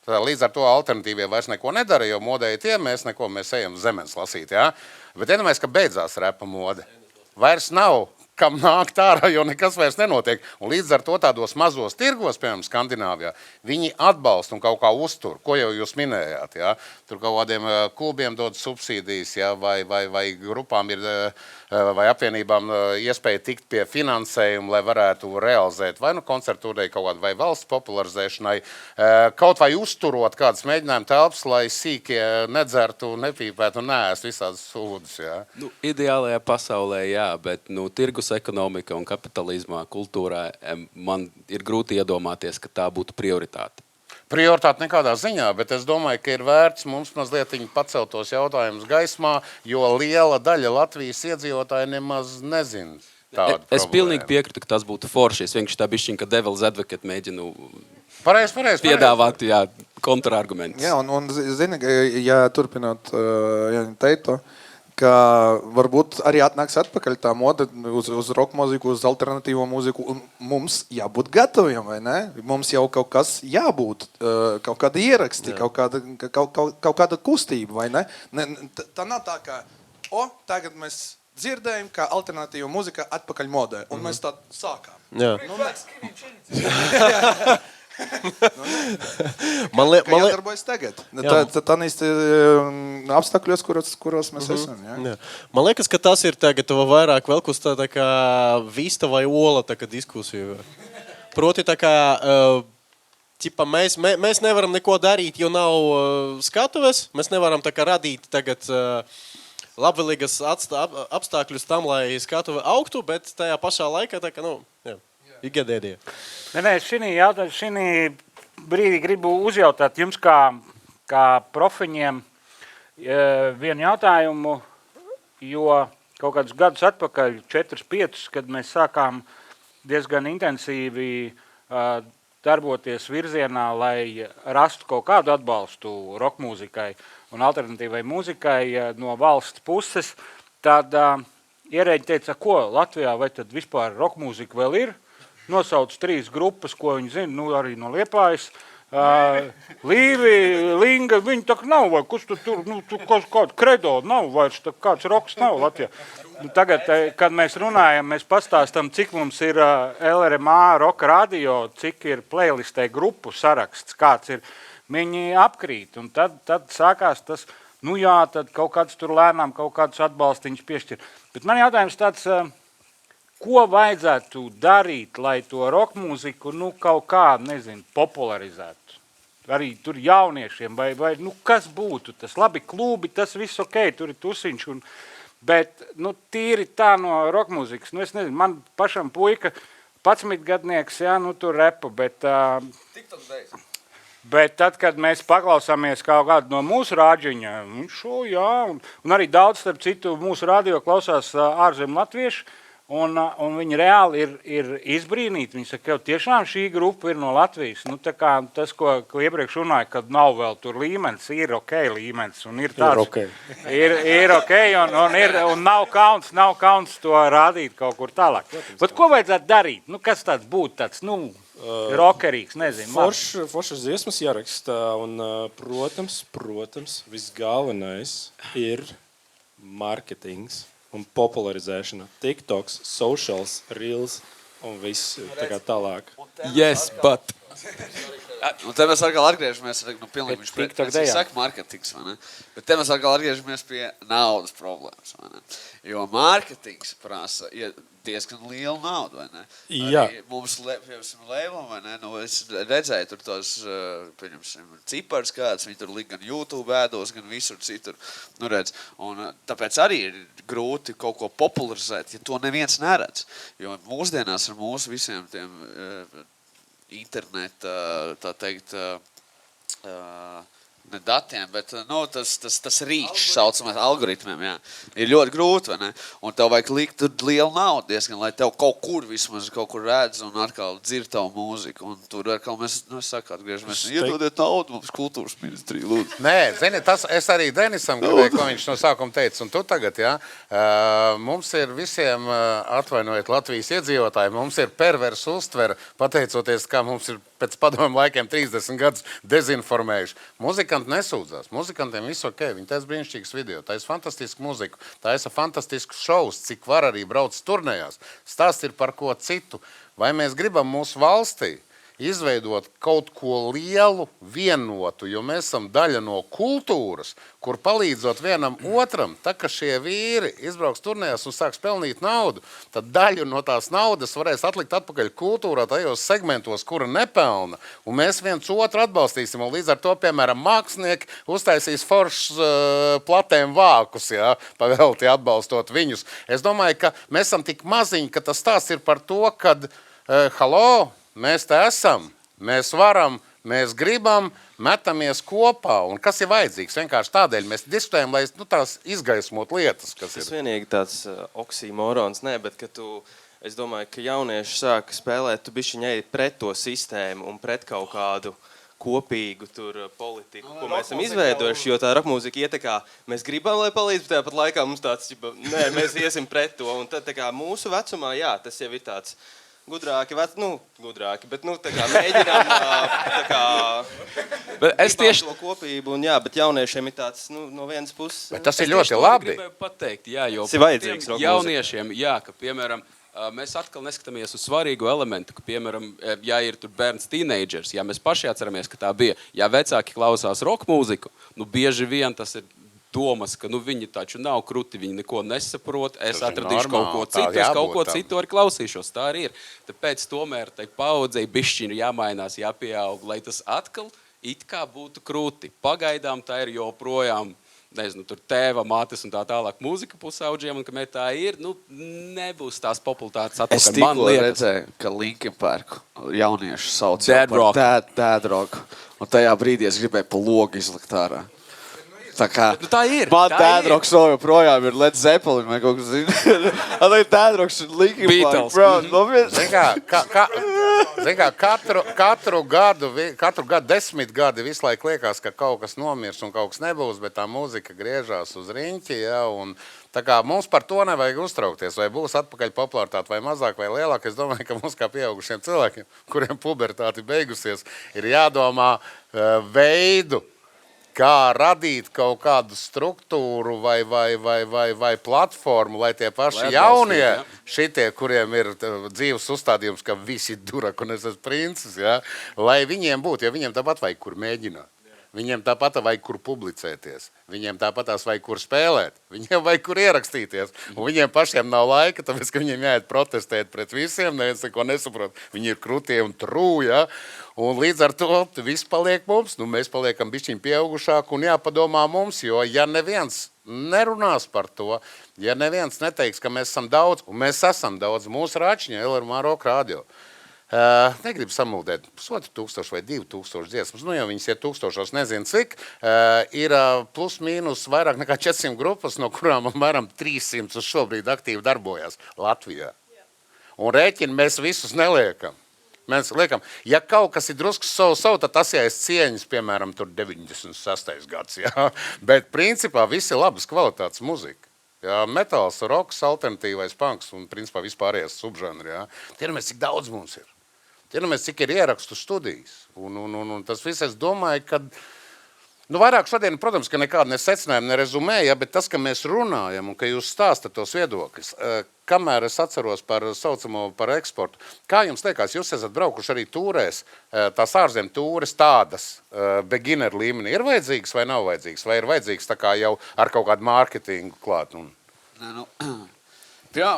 līdz ar to alternatīvie vairs neko nedara, jo modēja tie, mēs ejam zemens lasīt, Bet iedomājies, ka beidzās repa mode. Vairs nav kam nākt ārā, jo nekas vairs nenotiek. Un līdz ar to tādos mazos tirgos, piemēram, Skandināvijā, viņi atbalsta un kaut kā uztur, ko jau jūs minējāt. Tur kaut kādiem klubiem dod subsīdijas, vai grupām ir, vai apvienībām iespēja tikt pie finansējuma, lai varētu realizēt vai koncertūrei kaut kādu, vai valsts popularizēšanai, kaut vai uzturot kādas mēģinājumu telpas, lai sīkie nedzertu, nepīpētu un neēst visādas sūdus. Ideālajā pasaulē, jā, bet tirgus ekonomika un kapitalismā, kultūrā man ir grūti iedomāties, ka tā būtu prioritāte. Prioritāte nekādā ziņā, bet es domāju, ka ir vērts mums mazliet pacelt tos jautājumus gaismā, jo liela daļa Latvijas iedzīvotāji nemaz nezina tādu problēmu. Es pilnīgi piekrītu, ka tas būtu forši. Es vienkārši tā bišķiņ, ka devil's advocate mēģinu piedāvāt kontrargumentus. Jā, un zini, ja turpinot teikto, ka varbūt arī atnāks atpakaļ tā moda uz rock mūziku, uz alternatīvo mūziku, un mums jābūt gataviem, vai ne? Mums jau kaut kas jābūt, kaut kāda ieraksti, kaut kāda kustība, vai ne? Tā nav tā, ka, tagad mēs dzirdējam, ka alternatīva mūzika atpakaļ modē, un mēs tā sākām. Jā. Man jādarbojas tagad. Tā īsti apstākļos, kuros mēs esam. Jā. Man liekas, ka tas ir tagad vairāk vēl kus tā kā vista vai ola tā kā diskusija. Proti tā kā mēs nevaram neko darīt, jo nav skatuves. Mēs nevaram tā kā radīt tagad labvēlīgas apstākļus tam, lai skatuve augtu, bet tajā pašā laikā tā kā, jā. Igedēdie. Nē, šī brīdī gribu uzjautāt jums kā profiņiem vienu jautājumu, jo kaut kādus gadus atpakaļ, 4-5, kad mēs sākām diezgan intensīvi darboties virzienā, lai rastu kaut kādu atbalstu rokmūzikai un alternatīvai mūzikai no valsts puses, tad ierēģi teica, ko Latvijā vai tad vispār rokmūzika vēl ir? Nosauc 3 grupas, ko viņi zina, arī no Liepājas. Līvi, Linga, viņi tā nav, vai kas tur, kāda kredo nav, vairs kāds roks nav Latvijā. Tagad, kad mēs runājam, mēs pastāstam, cik mums ir LRMA roka radio, cik ir playlistē grupu saraksts, kāds ir, viņi apkrīt, un tad sākās tas, tad kaut kāds tur lēnām, kaut kādus atbalstiņus piešķir. Bet man jautājums tāds, ko vajadzētu darīt, lai to rokmūziku, kaut kā, popularizētu? Arī tur jauniešiem, vai kas būtu tas? Labi, klubi, tas viss ok, tur ir tusiņš, bet, tīri tā no rokmūzikas, es nezinu, man pašam puika, 11-gadnieks, tur repa, bet tad, kad mēs paklausāmies kaut kādu no mūsu rāģiņa, un arī daudz, starp citu, mūsu radio klausās ārzem latvieši, un viņi reāli ir izbrīnīti. Viņi saka, ka tiešām šī grupa ir no Latvijas. Tā kā tas, ko iepriekš runāja, kad nav vēl tur līmenis, ir ok līmenis, un ir tāds, ir ok, un nav kauns to rādīt kaut kur tālāk. Bet ko vajadzētu darīt? Kas tāds būtu tāds, rokerīgs, nezinu. Foršas dziesmas jārakstā, un, protams, visgalvenais ir marketings un popularizēšana. TikToks, socials, reels un viss tālāk. Yes, but. Un te mēs atkal atgriežamies, pilnīgi viņš saka marketings, vai ne? Bet te mēs atkal atgriežamies pie naudas problēmas, vai ne? Jo marketings prasa diezgan lielu naudu, vai ne? Jā. Arī mums label, vai ne? Es redzēju tur tos, pieņemsim, cipars kāds, viņi tur liek gan YouTube ēdos, gan visur citur, redz. Un tāpēc arī ir grūti kaut ko popularizēt, ja to neviens neredz. Jo mūsdienās ar mūsu visiem tiem interneta, tā teikt, ne datiem, bet tas reach, saucamais algoritmiem, jā, ir ļoti grūti, vai ne? Un tev vajag likt lielu naudu diezgan, lai tev kaut kur vismaz kaut kur redz un atkal dzird tavu mūziku. Un tur atkal mēs, atgriežamies, iedodiet naudu mums kultūras ministriju, lūdzu. Nē, zini, tas es arī Denisam gribēju, ko viņš no sākuma teica, un tu tagad, mums ir visiem, atvainojiet Latvijas iedzīvotāji, mums ir perversa uztvera, pateicoties, kā mums ir pēc padomu laikiem 30 gadus dezinformējuši. Muzikanti nesūdzās. Muzikantiem viss ok. Viņi taisa brīnišķīgas video, taisa fantastisku muziku, taisa fantastiskus šovus, cik var arī brauc turnējās. Stāsts ir par ko citu. Vai mēs gribam mūsu valstī izveidot kaut ko lielu, vienotu, jo mēs esam daļa no kultūras, kur palīdzot vienam otram, tā ka šie vīri izbrauks turnējās un sāks pelnīt naudu, tad daļu no tās naudas varēs atlikt atpakaļ kultūrā tajos segmentos, kura nepelna, un mēs viens otru atbalstīsim, un līdz ar to, piemēram, mākslinieki uztaisīs foršs platēm vākus, pavelti atbalstot viņus. Es domāju, ka mēs esam tik maziņi, ka tas stāsts ir par to, kad, halo, mēs te esam, mēs varam, mēs gribam, metamies kopā. Un kas ir vajadzīgs? Vienkārši tādēļ mēs diskutējam, lai tās izgaismot lietas, kas ir. Tas vienīgi tāds oksimorons, bet ka es domāju, ka jaunieši sāka spēlēt, tu bišķiņ ej pret to sistēmu un pret kaut kādu kopīgu tur politiku, ko mēs esam izveidojuši, jo tā rokmūzika ietekā, mēs gribam, lai palīdz, bet tāpat laikā mums tāds, mēs iesim pret to. Un tad mūsu vecumā, tas jau ir tāds gudrāki, bet tā kā mēģinām es tieši to kopību, un bet jauniešiem ir tāds, no vienas puses. Bet tas ir ļoti labi. Gribēju pateikt, jo tas ir vajadzīgs jauniešiem, ka, piemēram, mēs atkal neskatāmies uz svarīgu elementu, ka, piemēram, ja ir tur bērns teenagers, ja mēs paši atceramies, ka tā bija, ja vecāki klausās rokmūziku, bieži vien tas ir domas, ka viņi taču nav kruti, viņi neko nesaprot, es atradīšu kaut ko citu, es kaut ko citu arī klausīšos, tā arī ir. Tāpēc tomēr tai paudzei bišķiņi jāmainās, jāpieaug, lai tas atkal it kā būtu krūti. Pagaidām tā ir joprojām nezinu, tur tēva, mātes un tā tālāk mūzika pusauģiem, un kamēr tā ir, nu, nebūs tās popularitātes atpakaļ. Es tikko redzēju, ka Linkin Park jaunieši sauc Dad rock. Dad rock. Un tajā brīdī es gribēju pa logu izlikt ārā. Tā kā tā ir. Man tā Dad ir. rock vēl joprojām ir Led Zeppelin vai kaut kas zina. Dad rocks ir Linkin Park. Beatles. Bro, nopietni. Zin kā, katru gadu 10 gadi visu laiku liekas, ka kaut kas nomirs un kaut kas nebūs, bet tā mūzika griežās uz riņķi, ja, un tā kā mums par to nevajag uztraukties, vai būs atpakaļ popularitāte vai mazāk vai lielāk. Es domāju, ka mums kā pieaugušiem cilvēkiem, kuriem pubertāte beigusies, ir jādomā veidu, kā radīt kaut kādu struktūru vai platformu, lai tie paši jaunie, šitie, kuriem ir dzīves uzstādījums, ka visi durak un es esmu princis, ja, lai viņiem būtu, jo viņiem tāpat vajag kur mēģināt. Viņiem tāpat vajag kur publicēties, viņiem tāpat vajag kur spēlēt, viņiem vajag kur ierakstīties, un viņiem pašiem nav laika, tāpēc, ka viņiem jāiet protestēt pret visiem, neviens neko nesaprot, viņi ir krutie un trūja, un līdz ar to viss paliek mums, nu mēs paliekam bišķiņ pieaugušāk un jāpadomā mums, jo ja neviens nerunās par to, ja neviens neteiks, ka mēs esam daudz, un mēs esam daudz, mūsu račiņa, LRMA Rock Radio, negribu samuldēt 1000 vai 2000 dziesmas, nu jau viņas ir tūkstošos, nezinu cik, ir plus mīnus vairāk nekā 400 grupas, no kurām apmēram 300 uz šobrīd aktīvi darbojas Latvijā. Un rēķini mēs visus neliekam. Mēs liekam, ja kaut kas ir drusku savu, tad tas jāies cieņas, piemēram, tur 96. gads, jā. Bet principā visi labas kvalitātes muzika. Jā, metāls, roks, alternatīvais punks un principā vispārējais subžanri, jā. Tienamies, cik daudz mums ir. Tienamies, cik ir ierakstu studijas. Un tas viss, es domāju, ka nu, vairāk šodien, protams, ka nekāda nesecinājuma, nerezumēja, bet tas, ka mēs runājam un ka jūs stāstat tos viedokļus, kamēr es atceros par saucamo par eksportu, kā jums liekas, jūs esat braukuši arī tūrēs, tās ārzem tūres tādas beginner līmenī, ir vajadzīgas vai nav vajadzīgas, vai ir vajadzīgas tā kā jau ar kaut kādu mārketingu klāt? Nē, nu,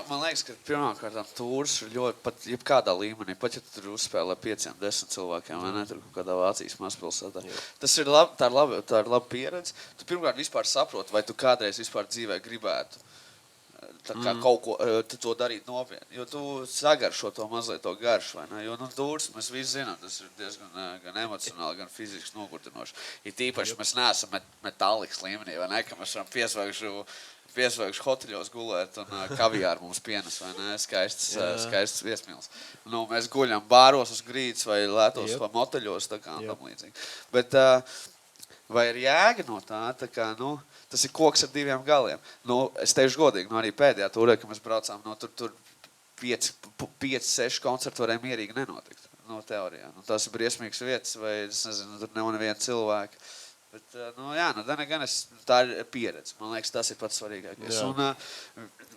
man liekas, ka pirmkārt tūrs ir ļoti, pat jebkādā līmenī, pat ja tu tur uzspēlē 5-10 cilvēkiem, vai ne, tur kaut kādā Vācijas mazpilsētā. Tas ir tā ir laba pieredze. Tu pirmkārt vispār saproti, vai tu kādreiz vispār dzīvē gribētu tā kā kaut ko to darīt nopietni. Jo tu sagaršo to mazliet to garšu, vai ne? Jo, nu, tūrs, mēs visi zinām, tas ir diezgan gan emocionāli, gan fiziski nogurdinoši. Ir tīpaši mēs neesam metālikas līmenī, vai ne, ka mēs varam piesvaigšu hoteļos gulēt un kaviāri mums pienes, vai ne, skaists viesmīls. Nu, mēs guļam bāros uz grīdas vai lētos vai moteļos, tā kā tam līdzīgi. Bet vai ir jēga no tā kā, nu, tas ir koks ar 2 galiem. Nu, es teikšu godīgi, nu, arī pēdējā tūrē, ka mēs braucām, nu, tur 5-6 koncerti varēja mierīgi nenotikt, no teorijā. Nu, tās ir briesmīgas vietas, vai, es nezinu, tur nav neviena cilvēka. Bet, nu, jā, nu, gan tā ir pieredze. Man liekas, tas ir pats svarīgākais. Un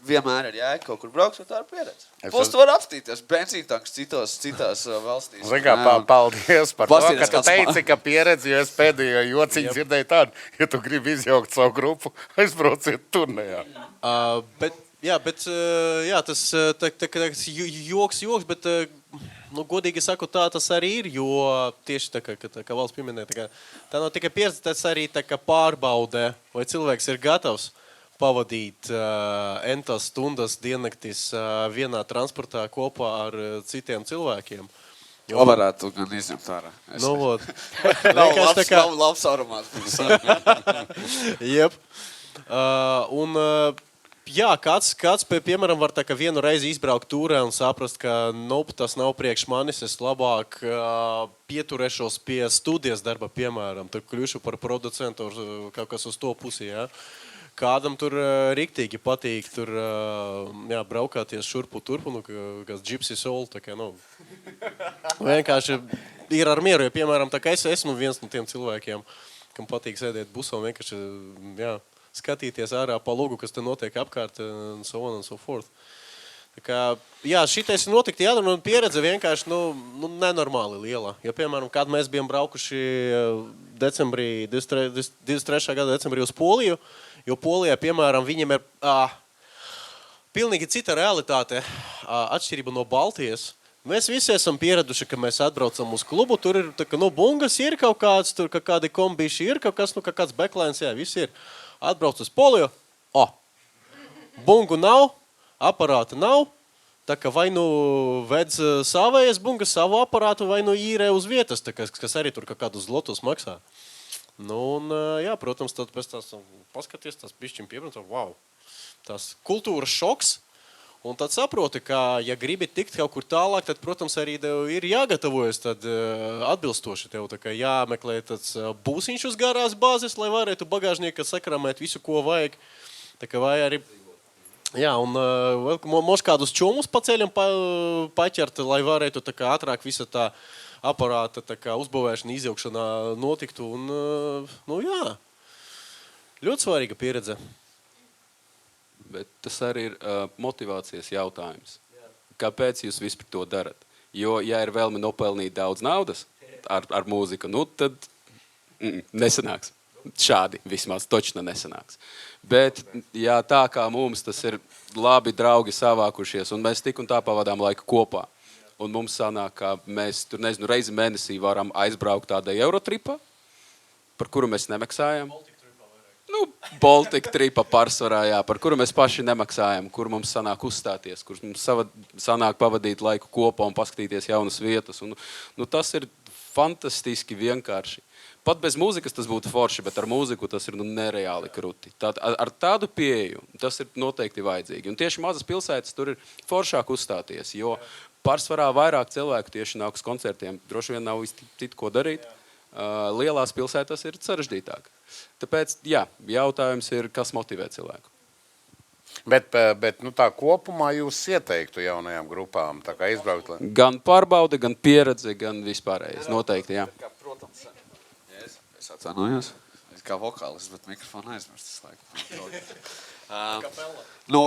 vienmēr ir jēga kaut kur braukt, jo tā ir pieredze. Plus tu var apstīties benzīntanks citās valstīs. Zin kā, paldies par to, ka tu teici, ka pieredze, jo es pēdējo jociņu dzirdēju tādu, ja tu gribi izjaukt savu grupu, aizbrauciet turnejā. Tas joks, bet nu, godīgi sakot, tā tas arī ir, jo tieši tā kā valsts pieminēja, tā nav tikai pieredze, tas arī tā kā pārbaudē, vai cilvēks ir gatavs pavadīt entas stundas diennaktis vienā transportā kopā ar citiem cilvēkiem. Jo varētu gan izņemt ārā. Nu, vot. Nav labs aromāts. Jep. Jā, kāds piemēram, var tā kā vienu reizi izbraukt tūrē un saprast, ka tas nav priekš manis, es labāk pieturēšos pie studijas darba, piemēram, tur kļūšu par producentu, kaut kas uz to pusi, jā. Kādam tur riktīgi patīk tur, jā, braukāties šurpu turpu, nu, kas Gypsy Soul, tā kā, nu, vienkārši ir ar mieru, jo, piemēram, tā kā es esmu viens no tiem cilvēkiem, kam patīk sēdēt busā un vienkārši, jā, skatīties ārā pa logu, kas te notiek apkārt, un so on and so forth. Tā kā, jā, šitais ir notikti jādara, un pieredze vienkārši, nu, nenormāli liela. Jo, piemēram, kad mēs bijām braukuši decembrī, 23. gada decembrī uz Poliju, jo Polijā, piemēram, viņiem ir pilnīgi cita realitāte, atšķirība no Baltijas. Mēs visi esam pieraduši, ka mēs atbraucam uz klubu, tur ir, tā kā, nu, bungas ir kaut kāds, tur kādi kombīši ir, kaut kas, nu, kāds backlines, jā, viss ir. Atbrauc uz Poliju, bungu nav, aparāta nav, tā kā vai nu vedz savējas bunga savu aparātu, vai nu īrē uz vietas, tā, kas arī tur kādus zlotus maksā. Nu, un, jā, protams, tad pēc tās paskaties, tās bišķiņ piebrauc, wow, tās kultūras šoks, un tad saproti, ka, ja gribi tikt kaut kur tālāk, tad, protams, arī tev ir jāgatavojas tad atbilstoši tev, tā kā jāmeklē tāds būsiņš uz garās bāzes, lai varētu bagāžnieka sakramēt visu, ko vajag. Tā kā vai arī, jā, un možda kādus čomus pa ceļam paķert, lai varētu tā kā ātrāk visa tā aparāta tā kā uzbūvēšana, izjaukšanā notiktu, un, nu jā, ļoti svarīga pieredze. Bet tas arī ir motivācijas jautājums. Kāpēc jūs vispār to darat? Jo, ja ir vēlme nopelnīt daudz naudas ar mūziku, nu tad nesanāks. Šādi vismaz točna nesanāks. Bet, ja tā kā mums tas ir labi draugi savākušies, un mēs tik un tā pavadām laiku kopā, un mums sanāk, ka mēs tur, nezinu, reizi mēnesī varam aizbraukt tādai Eurotripa, par kuru mēs nemaksājam. Nu, Baltic tripa pārsvarā, jā, par kuru mēs paši nemaksājam, kur mums sanāk uzstāties, kur mums sanāk pavadīt laiku kopā un paskatīties jaunas vietas. Un, nu, tas ir fantastiski vienkārši. Pat bez mūzikas tas būtu forši, bet ar mūziku tas ir nereāli kruti. Ar tādu pieeju tas ir noteikti vajadzīgi. Un tieši mazas pilsētas tur ir foršāk uzstāties, jo pārsvarā vairāk cilvēku tieši nāk uz koncertiem. Droši vien nav citu ko darīt. Lielās pilsētās ir sarežģītāk. Tāpēc, jā, jautājums ir, kas motivē cilvēku. Bet nu, tā kopumā jūs ieteiktu jaunajām grupām, tā kā izbraukt? Gan pārbaude, gan pieredze, gan vispārējais. Noteikti, jā. Protams, es atvainojos. Es kā vokālis, bet mikrofonu aizmirstas laiku. Nu,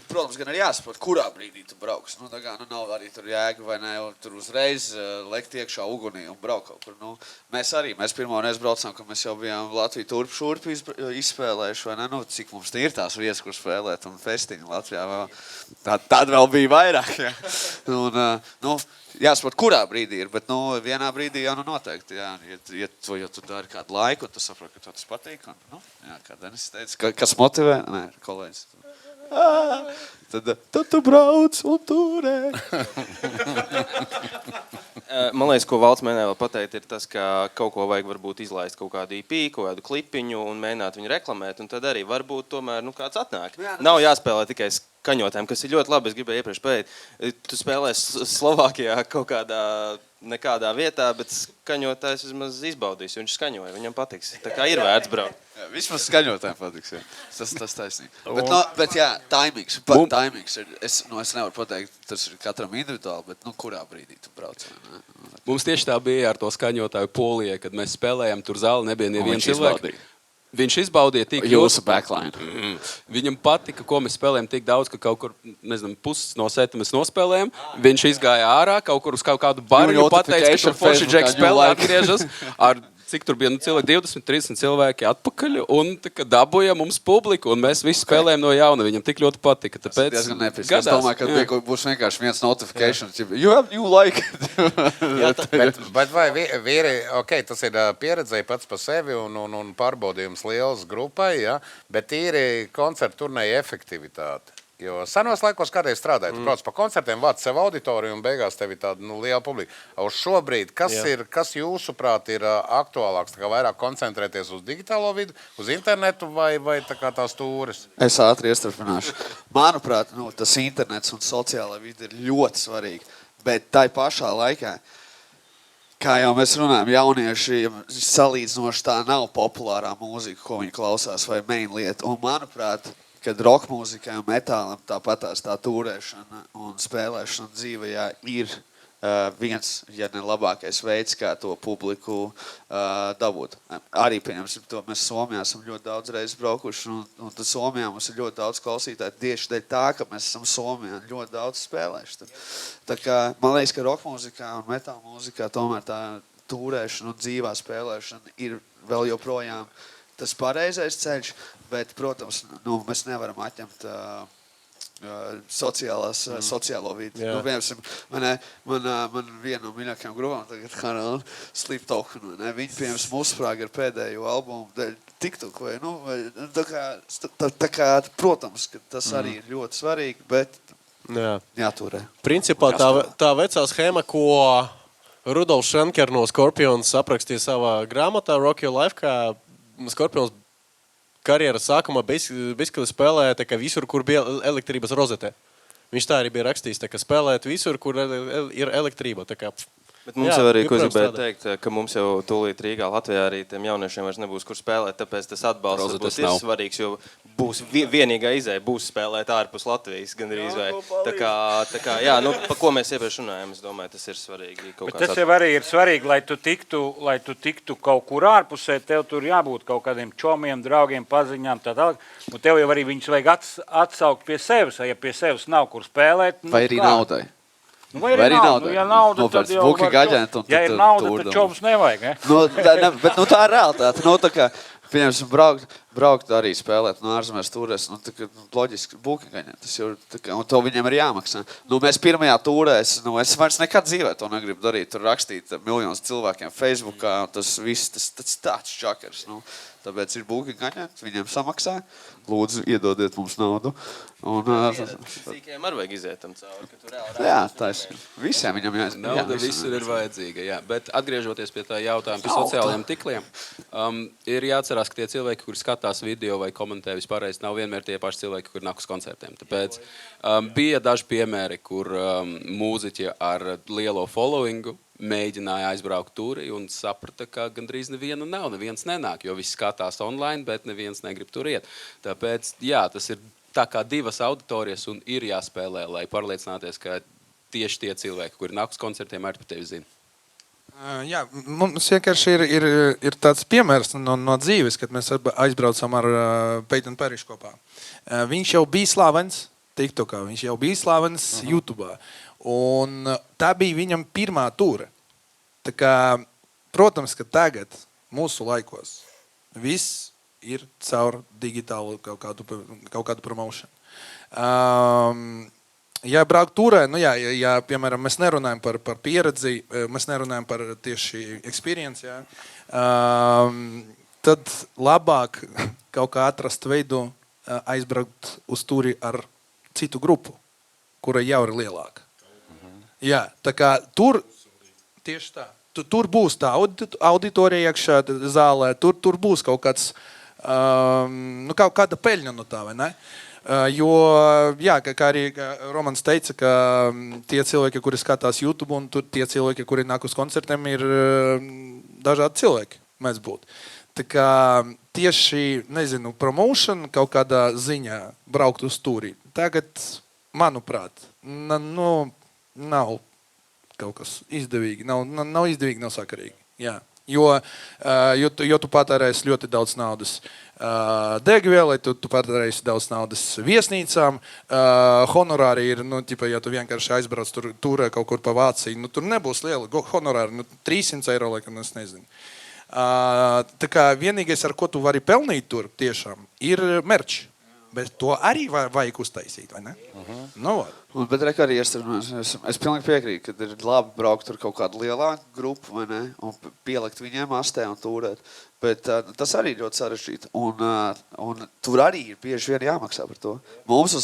protams, gan ir jāsaprot, kurā brīdī tu brauks. Nu, tā kā, nu, nav arī tur jēga vai ne, tur uzreiz lekt iekšā ugunī un brauk kaut kur. Nu, mēs pirmo reizi braucām, ka mēs jau bijām Latviju turp šurpi izspēlējuši, vai ne? Nu, cik mums tie ir tās vietas, kur spēlēt un festiņi Latvijā vēl. Tad vēl bija vairāk, jā. Un, nu, jāsaprot, kurā brīdī ir, bet, nu, vienā brīdī jau nu noteikti, jā. Ja tu dari kādu laiku, un tu saproti, ka tas patīk, un, nu, jā, kā Denis teica, kas motivē? Nē, kolēģis. Tad tu brauc un turē. Man liekas, ko Valds mēģināja vēl pateikt, ir tas, ka kaut ko vajag varbūt izlaist kaut kādu EP, kaut kādu klipiņu un mēģināt viņu reklamēt, un tad arī varbūt tomēr kāds atnāk. Nav jāspēlē tikai skaņotājiem, kas ir ļoti labi, es gribēju iepriekš pateikt. Tu spēlēs Slovākijā kaut kādā nekādā vietā, bet skaņotājs vismaz izbaudīs, viņš skaņoja, viņam patiks. Tā kā ir vērts braukt. Jā, vismaz skaņotājiem patiks, jā. Tas taisnīgi. Bet jā, taimings ir, es nevaru pateikt, tas ir katram individuāli, bet kurā brīdī tu brauc? Mums tieši tā bija ar to skaņotāju Polijai, kad mēs spēlējām, tur zāli nebija neviena cilvēka. Viņš izbaudīja tik jūsu backline. Viņam patika, ko mēs spēlējam tik daudz, ka kaut kur, nezinu, puses no seta mēs nospēlējam. Viņš izgāja ārā, kaut kur uz kaut kādu bariņu pateica, ka tur forši Džeks spēlē atgriežas ar cik tur bija, nu, 20-30 cilvēki atpakaļ un dabūja mums publiku, un mēs visi spēlējam no jauna. Viņam tik ļoti patika. Tāpēc tas diezgan nepiski. Es domāju, ka būs vienkārši viens notification. You have new like. bet vai vīri, ok, tas ir pieredzēja pats pa sevi un pārbaudījums liels grupai, ja? Bet īri koncertu turnēja efektivitāte. Jo senos laikos kādreiz strādāja, tu brauc pa koncertiem, vāc sev auditoriju un beigās tev ir tāda liela publika. Uz šobrīd, kas jūsuprāt ir aktuālāks, tā kā vairāk koncentrēties uz digitālo vidu, uz internetu vai tā kā tās tūres? Es ātri iestrafināšu. Manuprāt, tas internets un sociālā vide ir ļoti svarīgi, bet tai pašā laikā, kā jau mēs runājam, jaunieši salīdzinoši tā nav populārā mūzika, ko viņi klausās vai main lieta. Un manuprāt, kad rock mūzikai un metālam tāpatās tā turēšana un spēlēšana dzīvajā ir viens, ja ne labākais veids, kā to publiku dabūt. Arī, pieņemsim, to mēs Somijā esam ļoti daudz reizes braukuši, un tad Somijā mums ir ļoti daudz klausītāji tieši dēļ tā, ka mēs esam Somijā ļoti daudz spēlējuši. Tā kā, man liekas, ka rock mūzikā un metāla mūzikā tomēr tā turēšana un dzīvā spēlēšana ir vēl joprojām tas pareizais ceļš, bet, protams, mēs nevaram atņemt sociālo vidi. Nu, piemēram, man viena no mīļākajām grupām tagad kanāla Sleep Token. Viņi, piemēram, uzsprāga ar pēdējo albumu dēļ TikTok. Tā kā, protams, ka tas arī ir ļoti svarīgi, bet jāturē. Principā tā vecā schēma, ko Rudolfs Schenker no Scorpions aprakstīja savā grāmatā Rock Your Life, kā Scorpions karjeras sākumā biskali spēlēja tā kā visur, kur bija elektrības rozetē. Viņš tā arī bija rakstījis, tā kā spēlēt visur, kur ir elektrība. Tā kā, bet mums jau arī, ko gribēju teikt, ka mums jau tūlīt Rīgā, Latvijā arī tiem jauniešiem vairs nebūs, kur spēlēt, tāpēc tas atbalsts būs ir svarīgs, jo būs vienīgā izēja, būs spēlēt ārpus Latvijas gandrīz vai. Tā kā, jā, nu, pa ko mēs iepriekš runājam, es domāju, tas ir svarīgi. Bet tas jau arī ir svarīgi, lai tu tiktu kaut kur ārpusē, tev tur jābūt kaut kādiem čomiem, draugiem, paziņām, tā tālāk. Un tev jau arī viņus vajag atsaukt pie sevis, ja pie sevis nav kur spēlēt. Vai arī naudai. Nu, vai arī nauda. Ja nauda, tad jau var. Ja ir nauda, tad čomus nevajag, ne? Bet tā ir realitāte. Tā kā, piemēram, braukt arī spēlēt no ārzemēs turēs, loģiski bookingaņiem. Tas jau, un to viņiem ir jāmaksā. Mēs pirmajā turēs, es vairs nekad dzīvē to negribu darīt. Tur rakstīt miljonus cilvēkiem Facebookā, un tas viss, tas tāds čakars. Tāpēc ir bookingaņiem, viņiem samaksā. Lūdzu, iedodiet mums naudu. Sīkajiem arī vajag iziet tam cauri, ka tu reāli jā, tas visiem viņam jāiziet. Nauda visur ir vajadzīga, jā. Bet atgriežoties pie tā jautājuma par sociālajiem tikliem, ir jāatcerās, ka tie cilvēki, kuri skatās video vai komentē vispārreiz, nav vienmēr tie paši cilvēki, kuri nāk uz koncertiem. Tāpēc bija daži piemēri, kur mūziķi ar lielo followingu mēģināja aizbraukt turi un saprata, ka gandrīz neviens nenāk, jo viss skatās online, bet neviens negrib tur iet. Tāpēc, jā, tas ir tā kā divas auditorijas un ir jāspēlē, lai pārliecināties, ka tieši tie cilvēki, kuri nāk uz koncertiem, arī par tevi zina. Jā, mums vienkārši ir tāds piemērs no dzīves, kad mēs aizbraucam ar Peyton Parrish kopā. Viņš jau bija slavens TikTokā, viņš jau bija slavens YouTube'ā. Un tā bija viņam pirmā tura. Tā kā, protams, ka tagad, mūsu laikos, viss ir caur digitālu kaut kādu promotion. Ja braukt turē, ja, piemēram, mēs nerunājam par pieredzi, mēs nerunājam par tieši experience, jā, tad labāk kaut kā atrast veidu aizbraukt uz turi ar citu grupu, kura jau ir lielāka. Jā, tā kā tur, tieši tā, tur būs tā auditorija iekšā zālē, tur būs kaut kāds, kaut kāda peļņa no tā, vai ne? Jo, jā, kā arī Romans teica, ka tie cilvēki, kuri skatās YouTube, un tie cilvēki, kuri nāk uz koncertiem, ir dažādi cilvēki, mēs būtu. Tā kā tieši, nezinu, promotion kaut kādā ziņā braukt uz turi. Tagad, manuprāt, nav kaut kas izdevīgi, nav izdevīgi, nav sakarīgi. Jā. Jo tu patērēsi ļoti daudz naudas degvielai, tu patērēsi daudz naudas viesnīcām, honorāri ir, ja tu vienkārši aizbrauc turē kaut kur pa Vāciju, tur nebūs liela honorāri, 300 eiro, laikam, es nezinu. Tā kā vienīgais, ar ko tu vari pelnīt tur tiešām, ir merch. Bet to arī vajag uztaisīt, vai ne? Bet arī es pilnīgi piekrītu, ka ir labi braukt tur kaut kādu lielāku grupu, vai ne? Un pielikt viņiem astē un turēt. Bet tas arī ļoti sarežģīti. Un tur arī ir bieži vien jāmaksā par to. Mums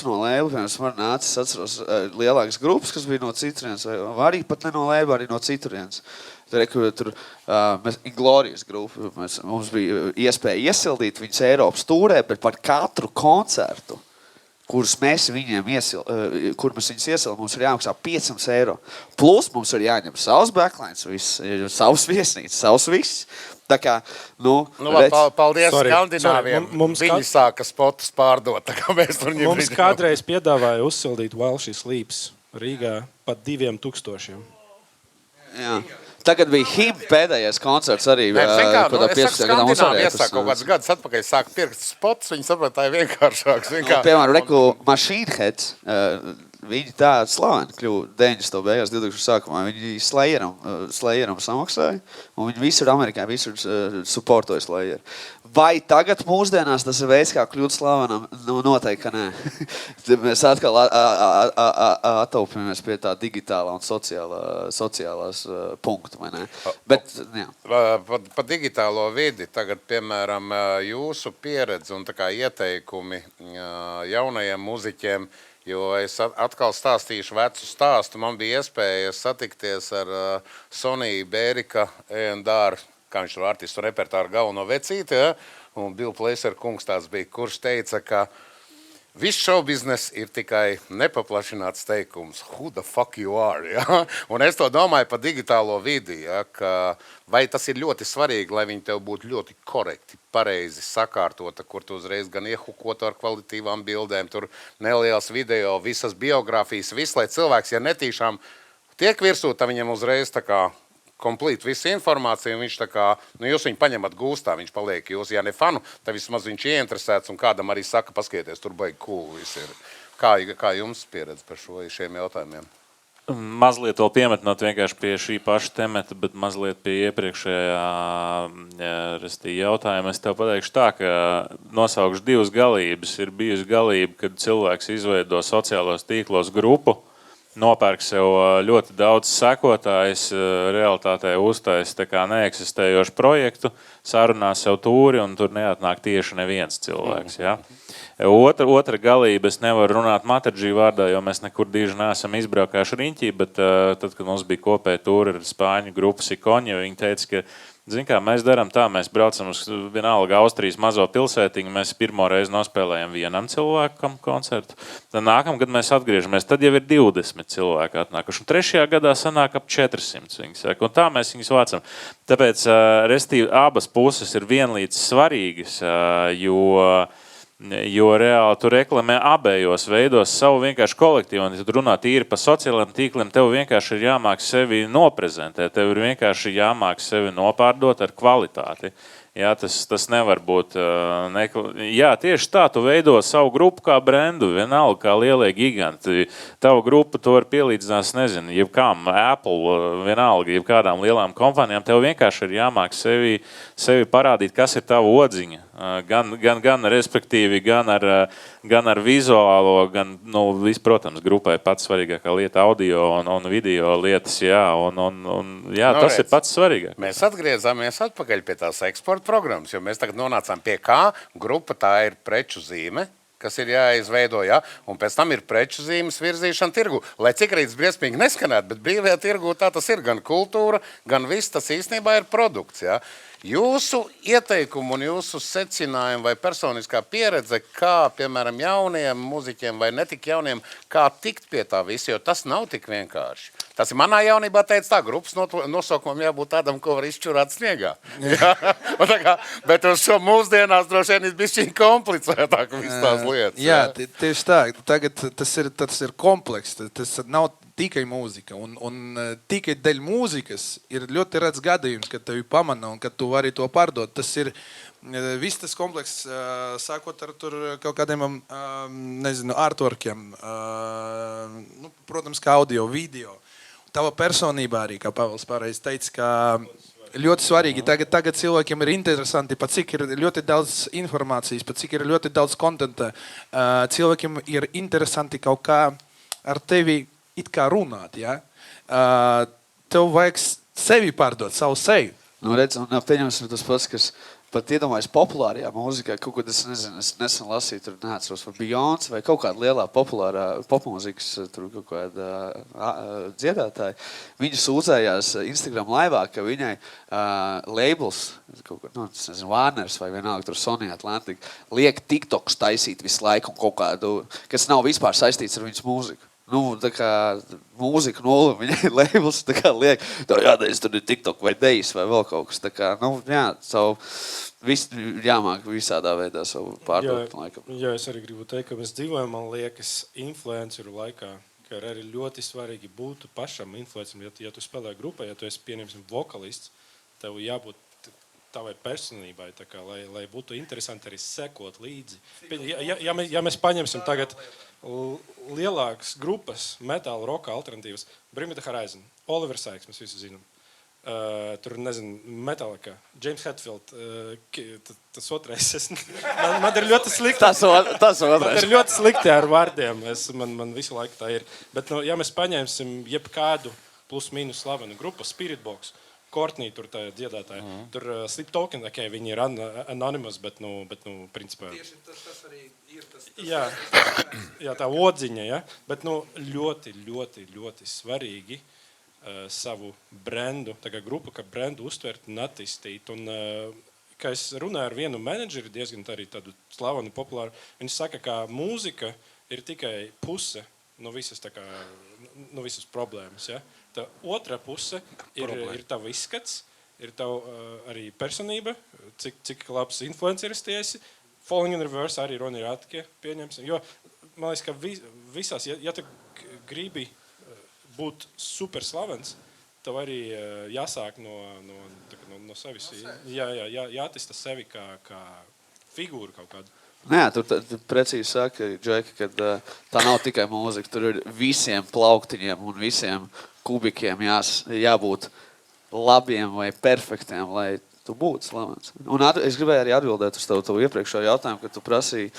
no Lēba, piemēram, nācis, atceros, lielākas grupas, kas bija no citurienes, vai arī pat ne no Lēba, arī no citurienes. Tur Inglorious grupa, mums bija iespēja iesildīt viņus Eiropas tūrē, bet par katru koncertu, kur mēs viņus iesildām, mums ir jāmaksā 500 eiro. Plus mums ir jāņem savs backlines, savs viesnīcas, savs viss. Tā kā, paldies Skandināviem. Viņi sāka spotus pārdot, tā kā mēs tur ņem. Mums kādreiz piedāvāja uzsildīt Welsh Sleeps Rīgā pat 2000. Jā. Tagad bija Him pēdējais koncerts arī. Es saku, Skandināvi iesāk kaut kāds gadus atpakaļ sāk pirkt spots, viņi saprot, tā ir vienkāršāks. Piemēram, Machine Heads, viņi tā slaveni kļuva 90. beigās 2000 sākumā. Viņi Slayeram samaksāja, un viņi visur Amerikā, visur supportoja Slayer. Vai tagad mūsdienās tas ir veids, kā kļūt slavenam? Nu, noteikti, ka nē. Mēs atkal ataupjamies pie tā digitālā un sociālās punktu, vai ne? Bet, jā. Pa digitālo vidi tagad, piemēram, jūsu pieredze un tā kā ieteikumi jaunajiem muziķiem, jo es atkal stāstīšu vecu stāstu. Man bija iespēja satikties ar Soniju Bērika E&R, kā viņš tur artistu repertāru galveno vecīti, ja? Un Bill Placer kungs tāds bija, kurš teica, ka viss šovbiznes ir tikai nepaplašināts teikums. Who the fuck you are? Ja? Un es to domāju par digitālo vidi, ja? Ka vai tas ir ļoti svarīgi, lai viņi tev būtu ļoti korekti, pareizi sakārtota, kur tu uzreiz gan iehukotu ar kvalitīvām bildēm, tur neliels video, visas biogrāfijas, viss, lai cilvēks, ja netīšām tiek virsū, tad viņam uzreiz tā kā komplīt visu informāciju, un viņš tā kā, nu jūs viņu paņemat gūstā, viņš paliek jūs, ja ne fanu, tad vismaz viņš ieinteresēts, un kādam arī saka, paskieties, tur baigi cool viss ir. Kā jums pieredze par šiem jautājumiem? Mazliet vēl piemetinot vienkārši pie šī paša temata, bet mazliet pie iepriekšējā jautājuma. Es tev pateikšu tā, ka nosaukšu divas galības. Ir bijusi galība, kad cilvēks izveido sociālos tīklos grupu, nopērk sev ļoti daudz sekotājs, realitātē uztais tā kā neeksistējošu projektu, sarunā sev tūri un tur neatnāk tieši neviens cilvēks. Ja? Otra galība, es nevaru runāt Materģī vārdā, jo mēs nekur diži neesam izbraukājuši riņķī, bet tad, kad mums bija kopēja tūri ar spāņu grupu Sikoņa, viņi teica, ka zin kā, mēs darām tā, mēs braucam uz vienalga Austrijas mazo pilsētiņu, mēs pirmo reizi nospēlējam vienam cilvēkam koncertu, tad nākamgad mēs atgriežamies, tad jau ir 20 cilvēki atnākuši, un trešajā gadā sanāk ap 400 viņi saka, un tā mēs viņus vācam. Tāpēc, restīvi, abas puses ir vienlīdz svarīgas, jo reāli tu reklamē abējos veidos savu vienkārši kolektīvu, un ja tu runā tīri par sociālajiem tīkliem, tev vienkārši ir jāmāk sevi noprezentēt, tev ir vienkārši jāmāk sevi nopārdot ar kvalitāti. Jā, tas nevar būt. Jā, tieši tā, tu veido savu grupu kā brendu, vienalga kā lielie giganti. Tavu grupu to var pielīdzināt, nezinu, jebkām Apple, vienalga, jebkādām lielām kompānijām. Tev vienkārši ir jāmāk sevi parādīt, kas ir tava odziņa. Gan respektīvi, gan ar vizuālo, gan, protams, grupai pats svarīgākā lieta audio un video lietas, jā, jā, tas ir pats svarīgāk. Mēs atgriezāmies atpakaļ pie tās eksporta programmas, jo mēs tagad nonācām pie kā grupa tā ir preču zīme, kas ir jāizveido, ja? Un pēc tam ir preču zīmes virzīšana tirgu. Lai cik rīts briesmīgi neskanētu, bet brīvajā tirgu tā tas ir gan kultūra, gan viss tas īstenībā ir produkts. Ja? Jūsu ieteikumu un jūsu secinājumu vai personiskā pieredze, kā, piemēram, jauniem muziķiem vai netik jauniem, kā tikt pie tā visa, jo tas nav tik vienkārši. Tas ir manā jaunībā teica tā, grupas nosaukumam jābūt tādam, ko var izšķurāt sniegā. Ja? Bet uz šo mūsdienās droši vien ir bišķiņ komplicētāk viss tās lietas. Jā, tieši tā. Tagad tas ir komplekss, tas nav tikai mūzika. Un tikai dēļ mūzikas ir ļoti rets gadījums, kad tevi pamana un kad tu vari to pārdot. Tas ir viss tas komplekss, sākot ar tur kaut kādiem, nezinu, artworkiem, protams, kā audio, video. Tava personībā arī, kā Pavels pareizi teica, ka ļoti svarīgi. Tagad cilvēkiem ir interesanti, pat cik ir ļoti daudz informācijas, pat cik ir ļoti daudz kontenta. Cilvēkiem ir interesanti kaut kā ar tevi it kā runāt, ja? Tev vajag sevi pārdot, savu seju. Nu, redz, un pieņemsim tas pats, kas pat iedomājas populārajā mūzikā, kaut ko es nezinu, es nesen lasīju, tur neatceros par Beyoncé vai kaut kāda lielā populārā popmūzikas, tur kaut kāda dziedātāja. Viņa sūdzējās Instagram laivā, ka viņai labels, kaut kā, es nezinu, Warners vai vienalga tur Sony Atlantic, liek TikToks taisīt visu laiku un kaut kādu, kas nav vispār saistīts ar viņas mūziku. Nu, tā kā mūzika nula, viņai labels tā kā liek, tev jādeiz tur ir TikTok vai Dejs vai vēl kaut kas. Tā kā, jā, savu, viss jāmāk visādā veidā savu pārdot laikam. Jā, es arī gribu teikt, ka mēs dzīvojam, man liekas, influenceru laikā, ka arī ļoti svarīgi būtu pašam influenceram, ja tu spēlē grupā, ja tu esi, pieņemsim, vokalists, tev jābūt tavai personībai, tā kā, lai būtu interesanti arī sekot līdzi. Ja mēs paņemsim tagad lielākas grupas, metāla, roka alternatīvas, Bring Me The Horizon, Oliver Sykes, mēs visi zinām, Tur, nezinu, Metallica, James Hetfield, tas otrais. Man ir ļoti slikti. Tas Man otrais. ir ļoti slikti ar vārdiem. Man visu laiku tā ir. Bet, nu, ja mēs paņemsim jebkādu plus mīnus slavenu grupu, Spiritbox, Courtney, tur tā dziedātāja, tur Sleep Token, okay, viņi ir anonymous, bet, principā... Tieši tas arī ir tas. Jā, tā odziņa, ja? Bet, ļoti, ļoti, ļoti svarīgi savu brendu, tā kā grupu, kā brendu uztvert un attīstīt. Un, kā es runāju ar vienu menedžeri, diezgan arī tādu slavenu, populāru, viņš saka, ka mūzika ir tikai puse no visas problēmas. Ja? Tā otra puse ir tava izskats, ir tava arī personība, cik labs influenceris tiesi. Falling in Reverse arī Roni Ratke pieņemsim. Jo, man liekas, ka visās, ja tu gribi būt super slavens, tev arī jāsāk no sevis. Jātista sevi kā figūru kaut kādu. Nē, tur precīzi saka, Džeki, ka tā nav tikai mūzika. Tur ir visiem plauktiņiem un visiem kubikiem jābūt labiem vai perfektiem, lai tu būtu slavens. Un es gribēju arī atbildēt uz tavu iepriekšējo jautājumu, kad tu prasīji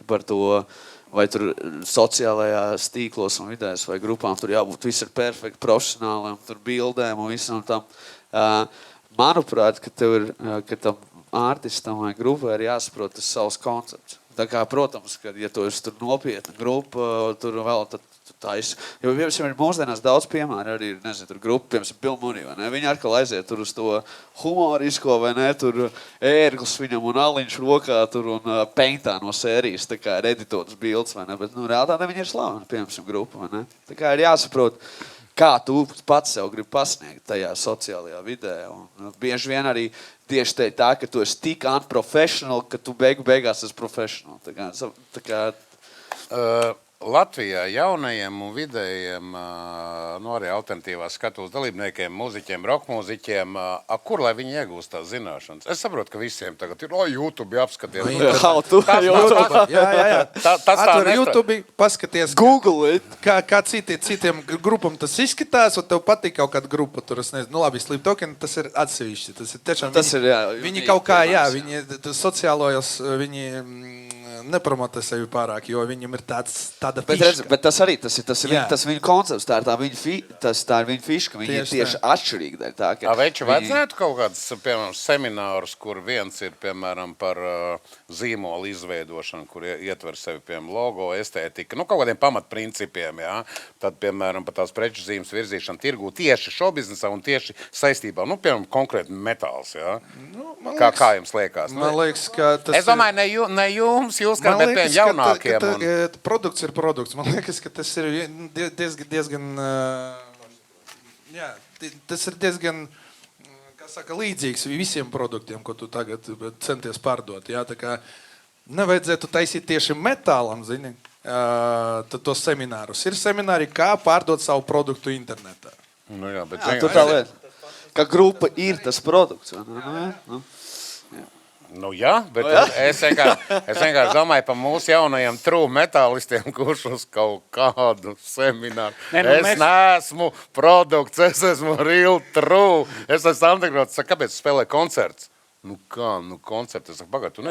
par to, vai tur sociālajās tīklos un vidēs vai grupām tur jābūt viss ir perfekti, profesionāliem, tur bildēm un visam tam. Manuprāt, ka tam artistam vai grupai ir jāsaprot tas savs koncepts. Tā kā, protams, ka, ja tu esi tur nopietna grupa, tur vēl tad taisa. Jo, piemēram, ir mūsdienās daudz piemēru, arī ir, nezinu, tur grupa, piemēram, Bill Murray, vai ne? Viņi atkal aiziet tur uz to humorisko, vai ne? Tur ērglis viņam un aliņš rokā tur un peintā no sērijas, tā kā ir editotas bildes, vai ne? Bet, reāli viņi ir slaveni, piemēram, grupa, vai ne? Tā kā ir jāsaprot, kā tu pats sev gribi pasniegt tajā sociālajā vidē. Un bieži vien arī tieši tā, ka tu esi tik unprofessional, ka tu beigās esi professional. Tā kā... Latvijā jaunajiem un vidējiem, arī alternatīvās skatuves dalībniekiem, mūziķiem, rockmūziķiem, kur lai viņi iegūst tās zināšanas? Es saprotu, ka visiem tagad ir, YouTube apskaties. Atver YouTube, paskaties. Google it. Kā citiem grupam tas izskatās, un tev patīk kaut kāda grupa. Tur, es nezinu, labi, Sleep Token, tas ir atsevišķi. Tas ir tiešām, viņi kaut kā, viņi sociālojos, viņi nepromotē sevi pārāk, jo viņam ir tāda fiška. Bet tas arī, tas ir viņa koncepts, tā ir viņa fiška, viņi ir tieši atšķirīgi dēļ tā. Veču vajadzētu kaut kādus, piemēram, seminārus, kur viens ir, piemēram, par zīmolu izveidošanu, kur ietver sevi, piemēram, logo, estētika, kaut kādiem pamatprincipiem, jā. Tad, piemēram, par tās preču zīmes virzīšanu tirgū tieši šobiznesā un tieši saistībā, piemēram, konkrēti metāls, jā. Kā jums liekas? Man liekas, ka tas es domāju, ne jums, jūs kā bet pie jaunākiem. Produkts ir produkts. Man liekas, ka tas ir diezgan tas ir diezgan, kā saka, līdzīgs visiem produktiem, ko tu tagad centies pārdot. Jā, tā kā nevajadzētu taisīt tieši metālam, zini, tos seminārus. Ir semināri, kā pārdot savu produktu internetā. Jā, bet tu tā lieta, ka grupa ir tas produkts. Jā, bet es vienkārši domāju par mūsu jaunajiem true metālistiem, kurš uz kaut kādu semināru. Es neesmu produkts, es esmu real true. Es esmu undergrounds. Kāpēc tu spēlē koncerts? Koncerts. Es saku, pagad, tu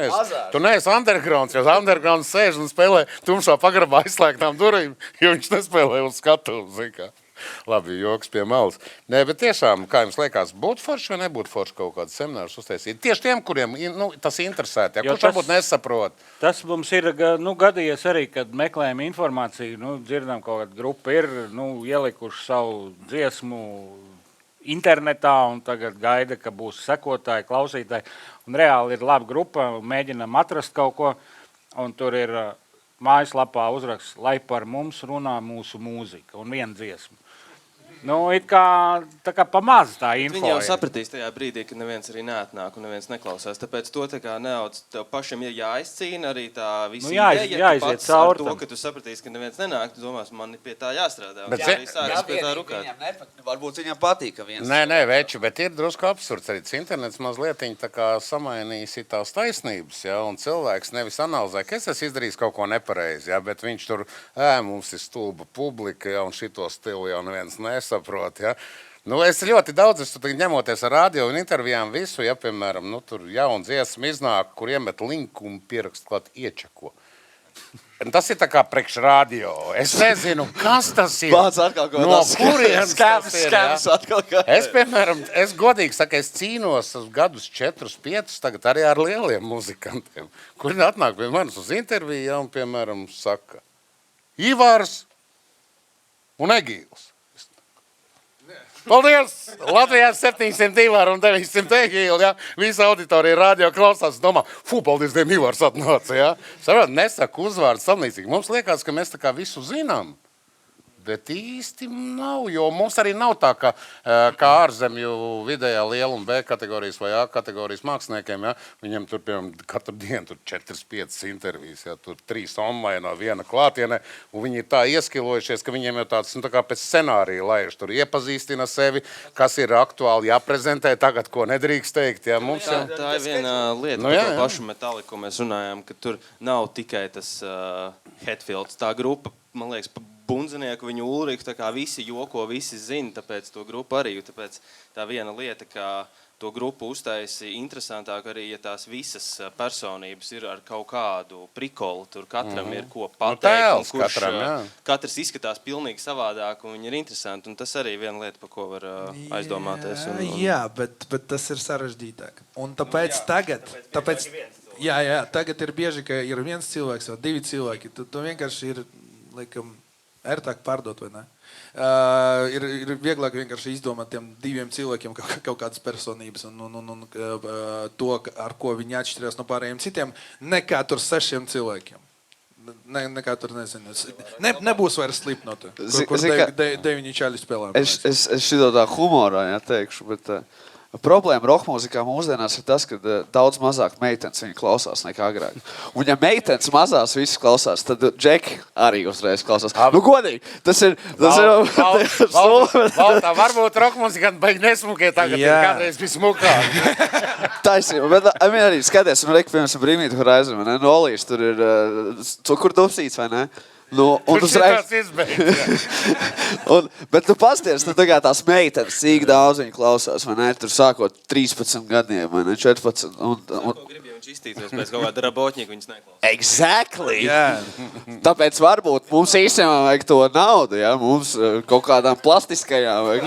neesi undergrounds, jo undergrounds sēž un spēlē tumšā pagrabā aizslēgtām durvīm, jo viņš nespēlē uz skatuves, zini kā. Labi, joks pie malas. Nē, bet tiešām, kā jums liekas, būtu forši vai nebūtu forši kaut kāds seminārus uztaisīt? Tieši tiem, kuriem tas interesē, kurš varbūt nesaprot. Tas mums ir gadījies arī, kad meklējam informāciju, dzirdam kaut kāda grupa ir, ielikuši savu dziesmu internetā un tagad gaida, ka būs sekotāji, klausītāji. Un reāli ir laba grupa, mēģinam atrast kaut ko, un tur ir mājaslapā uzraksts, lai par mums runā mūsu mūzika un viena dziesma. It tā kā pamaz tā info. Viņi jau sapratīs tajā brīdī, ka neviens arī neatnāk un neviens neklausās. Tāpēc to tā kā neauc, tev pašam ir jāizcīna arī tā visi ideja, ka pats ar to, ka tu sapratīsi, ka neviens nenāk, tu domās, man ir pie tā jāstrādā. Bet varbūt viņam patīk, ka viens... Nē, veču, bet ir drusku absurds arī. Internets mazlietiņ tā kā samainīs tās taisnības, ja, un cilvēks nevis analizē, ka es esmu izdarījis kaut ko nepareizi, ja, bet viņš tur, mums ir stulba publika, ja, un šito stilu jau neviens nesaprot, ja. Nu, es ļoti daudz esmu tagad ņemoties ar radio un intervijām visu, ja, piemēram, nu, tur jauna dziesma iznāk, kur iemet linku un pierakst klāt iečeko. Tas ir tā kā priekš radio. Es nezinu, kas tas ir. Pats atkal kaut no kāds kurienes tas ir. skams atkal kā. Es, piemēram, es godīgi saku, es cīnos uz gadus 4-5 tagad arī ar lieliem muzikantiem, kuri atnāk pie manis uz interviju, ja, un, piemēram, saka Ivars un Egīls. Paldies! Latvijā 700 Ivāru un 900 Egīlu, ja? Visa auditorija radio klausās, domā, paldies, Diem Ivārs atnāca, ja? Saprāt, nesaku uzvārdu samlīdzīgi. Mums liekas, ka mēs tā kā visu zinām. Bet īsti nav, jo mums arī nav tā, kā ārzemju vidējā lieluma B kategorijas vai A kategorijas māksliniekiem, ja? Viņiem tur, piemēram, katru dienu tur 4-5 intervijas, ja? Tur 3 online, 1 klātienē, un viņi ir tā ieskilojušies, ka viņiem jau tāds, nu, tā kā pēc scenārija laiž, tur iepazīstina sevi, kas ir aktuāli jāprezentē, tagad, ko nedrīkst teikt, ja? Mums jau... Tā ir viena lieta, par to pašu Metalliku, ko mēs runājām, ka tur nav tikai tas Hetfields, tā grupa, man liekas, Bundzinieku, viņu Ulriku, tā kā visi joko, visi zina, tāpēc to grupu arī, tāpēc tā viena lieta, kā to grupu uztaisi interesantāk arī, ja tās visas personības ir ar kaut kādu prikolu, tur katram ir ko pateikt, un kurš katrs izskatās pilnīgi savādāk, un viņi ir interesanti, un tas arī viena lieta, par ko var aizdomāties. Jā, bet tas ir sarežģītāk. Un tāpēc tagad ir bieži, ka ir viens cilvēks vai 2 cilvēki, tu vienkārši ir, laikam, ērtāk pārdot, vai ne? Ir vieglāk vienkārši izdomāt tiem 2 cilvēkiem kaut kādas personības un to, ar ko viņi atšķirās no pārējiem citiem, nekā tur 6 cilvēkiem. Nekā tur, nezinu. Nebūs vairs Slipknot, kur 9 čaļi spēlē. Es šito tā humorā, ja teikšu, bet... Problēma rokmūzikā mūsdienās ir tas, ka daudz mazāk meitenes viņi klausās nekā agrāk. Un ja meitenes mazās visus klausās, tad džeki arī uzreiz klausās. Nu, godīgi, tas ir... Valtā, varbūt rokmūzikanti baigi nesmukie tagad, ir kādreiz bija smukāk. Taisnība, bet arī skaties, un reik, piemēram, Brimītu Horizon, vai ne? No Olīs tur ir cukurdupsīts, vai ne? Tur šitās izbeidz. Bet tu pasties, nu tagad tās meitenes, cik daudz viņi klausās, vai ne? Tur sākot 13 gadiem, vai ne? 14. Ko grib, ja viņš iztītos pēc kaut kāda rabotņika, viņas neklausās. Exactly! Tāpēc varbūt mums īstenībā vajag to naudu, ja? Mums kaut kādām plastiskajām vajag.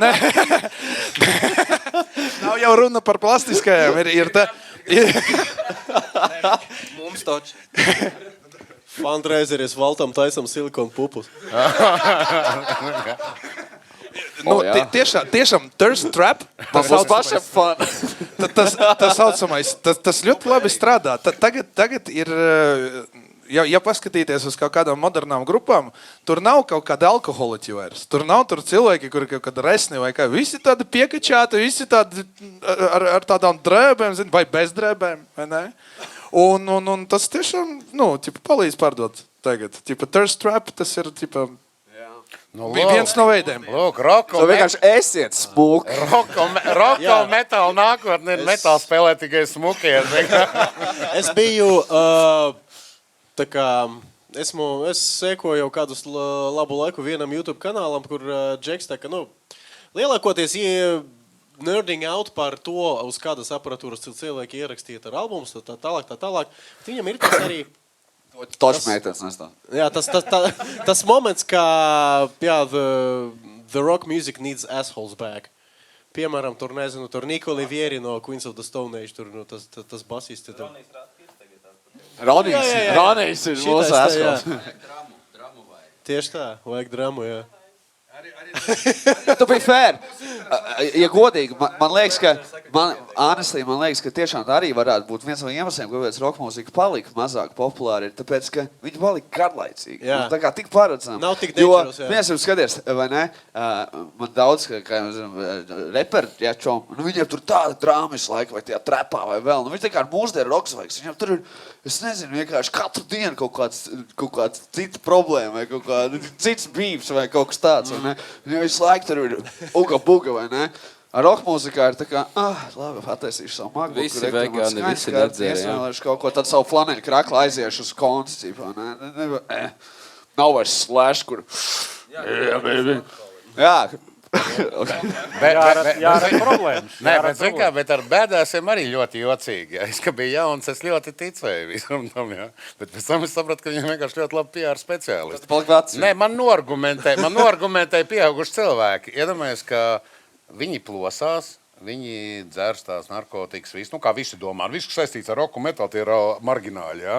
Nē. Nav jau runa par plastiskajām, ir tā... Mums toči. Fundraiseries Valtam taisam silikonu pupus. Tiešām thirst trap, tas saucamais, tas ļoti labi strādā. Tagad ir, ja paskatīties uz kaut kādām modernām grupām, tur nav kaut kāda alkoholiķi vairs. Tur nav cilvēki, kuri kaut kāda resni vai kā. Visi tādi piekačāti, visi tādi ar tādām drēbēm, vai bez drēbēm, vai ne? Un tas tiešām, palīdz pārdot tagad. Thirst trap, tas ir, viens no veidiem. Lūk, roko... Tu vienkārši esiet smuki. Roko metāla nākotne ir metāla spēlē tikai smukie. Es biju, tā kā, es sekoju jau kādus labu laiku vienam YouTube kanālam, kur Džeks tā kā, lielākoties nerding out par to, uz kādas aparatūras cilvēki ierakstīja ar albumus, tā tālāk. Viņam ir tas arī... Točmeitens nestāv. Jā, tas moments, kā, the rock music needs assholes back. Piemēram, tur, nezinu, tur Nico Livieri no Queens of the Stone Age, tur, tas basisti. Ronijs ir mūsu assholes. Tieši tā, vajag dramu, jā. Tu biji fair. Ja godīgi, man liekas, ka tiešām tā arī varētu būt viens no iemesliem, kāpēc rockmūzika palika mazāk populāri, ir tāpēc, ka viņi palika garlaicīgi. Tā kā tik paredzami. Nav tik dangerous, jā. Viens jau skaties, vai ne? Man daudz, kā reperi, viņiem tur tāda drāma visu laiku, vai tajā trepā, vai vēl. Viņi tā kā mūsdienu roksvaigs. Viņiem tur ir, es nezinu, vienkārši katru dienu kaut kāds cita problēma, vai kaut kāds cits beefs, vai kaut kas tāds, vai ne? Viņam visu laiku tur ir uga-buga, vai ne? Ar rockmūzikā ir tā kā, labi, attaisīšu savu MacBook. Visi vegāni, visi nedzēri, jā. Iesmēlēšu kaut ko, tad savu flaneļu kraklu aiziešu uz koncertu, ne? Nav vairs slash, kur... Jā, Jārada problēmas. Nē, bet, zin kā, bet ar bēdēsiem arī ļoti jocīgi. Ja. Es, ka biju jauns, es ļoti ticēju visam tam. Ja. Bet pēc tam es sapratu, ka viņam vienkārši ļoti labi PR speciālisti. Nē, man noargumentēja pieauguši cilvēki. Iedomājies, ka viņi plosās, viņi dzers tās narkotikas, visu, nu kā visi domā. Viss, kas saistīts ar roku metālu, tie ir margināļi. Ja?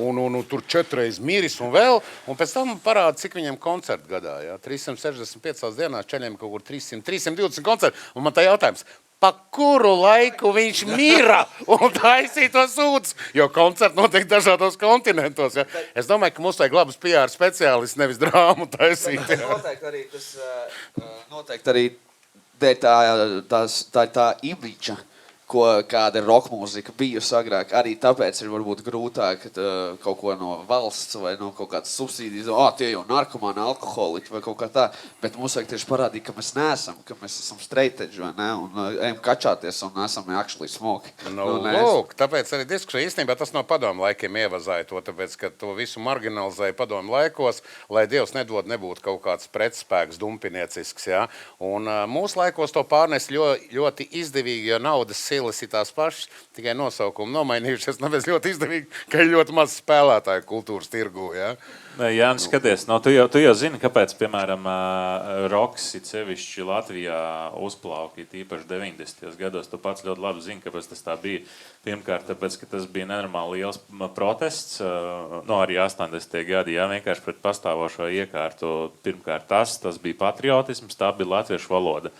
Un tur 4 reizes miris un vēl. Un pēc tam parāda, cik viņiem koncertu gadā. Ja? 365 dienās ceļiem kaut kur 320 koncertu. Un man tā jautājums, pa kuru laiku viņš mira un taisīja to sūdz? Jo koncerti notiek dažādos kontinentos. Ja? Es domāju, ka mums vajag labus PR speciālistus, nevis drāmu taisīt. Ja? Noteikti arī tā imidža, kāda ir rock mūzika bijusi agrāk. Arī tāpēc ir varbūt grūtāk kaut ko no valsts vai no kaut kādas subsīdijas. Tie jau narkomāni, alkoholiķi vai kaut kā tā. Bet mums vajag tieši parādīt, ka mēs neesam, ka mēs esam straight edge, vai ne? Un ejam kačāties un esam actually smoke. Lūk, tāpēc arī diskusija īstenībā tas no padomu laikiem ievazāja to, tāpēc, ka to visu marginalizēja padomu laikos, lai Dievs nedod nebūtu kaut kāds pretspēks dumpiniecisks. Ja? Un mūsu laikos to pārnes ļoti izdevīgi, jo naudas silas ir tās pašas, tikai nosaukumi nomainījušies, tāpēc ļoti izdevīgi, ka ir ļoti maz spēlētāju kultūras tirgū. Ja? Jānis, skaties, tu jau zini, kāpēc, piemēram, roks it sevišķi Latvijā uzplauka, īpaši 90. gados. Tu pats ļoti labi zini, kāpēc tas tā bija. Pirmkārt, tāpēc, ka tas bija nenormāli liels protests, arī 80. gadi, jā, vienkārši pret pastāvošo iekārtu. Pirmkārt, tas bija patriotisms, tā bija latviešu valoda.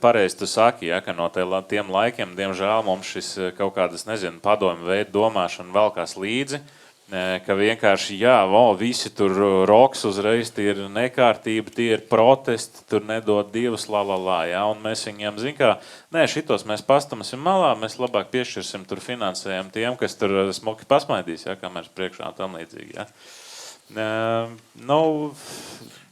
Pareizi tu saki, ja, ka no tiem laikiem, diemžēl, mums šis kaut kādas, padomju veidu domāšana velkās līdzi, ka vienkārši, visi tur roks uzreiz, tie ir nekārtība, tie ir protesti, tur nedod divas, ja, un mēs viņiem, šitos mēs pastamsim malā, mēs labāk piešķirsim tur finansējumu tiem, kas tur smuki pasmaidīs, ja, kamēr priekšā un tam līdzīgi, ja.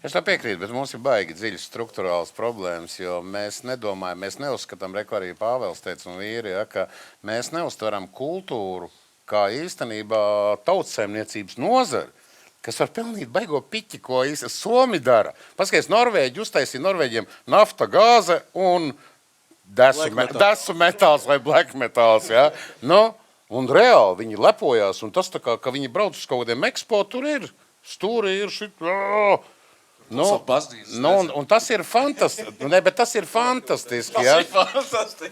Es tā piekrītu, bet mums ir baigi dziļas struktūrāls problēmas, jo mēs nedomājam, mēs neuzskatām, arī Pāvels teica un vīri, ja, ka mēs neuztveram kultūru kā īstenībā tautsaimniecības nozari, kas var pelnīt baigo piķi, ko Somi dara. Paskaties, Norvēģi uztaisīja Norvēģiem nafta, gāze un desu metāls vai black metāls. Ja. Un reāli viņi lepojās, un tas tā kā, ka viņi brauc uz kaut kādiem ekspo, tur ir, stūri ir šit, un tas ir fantastiski. Bet tas ir fantastiski. Ja?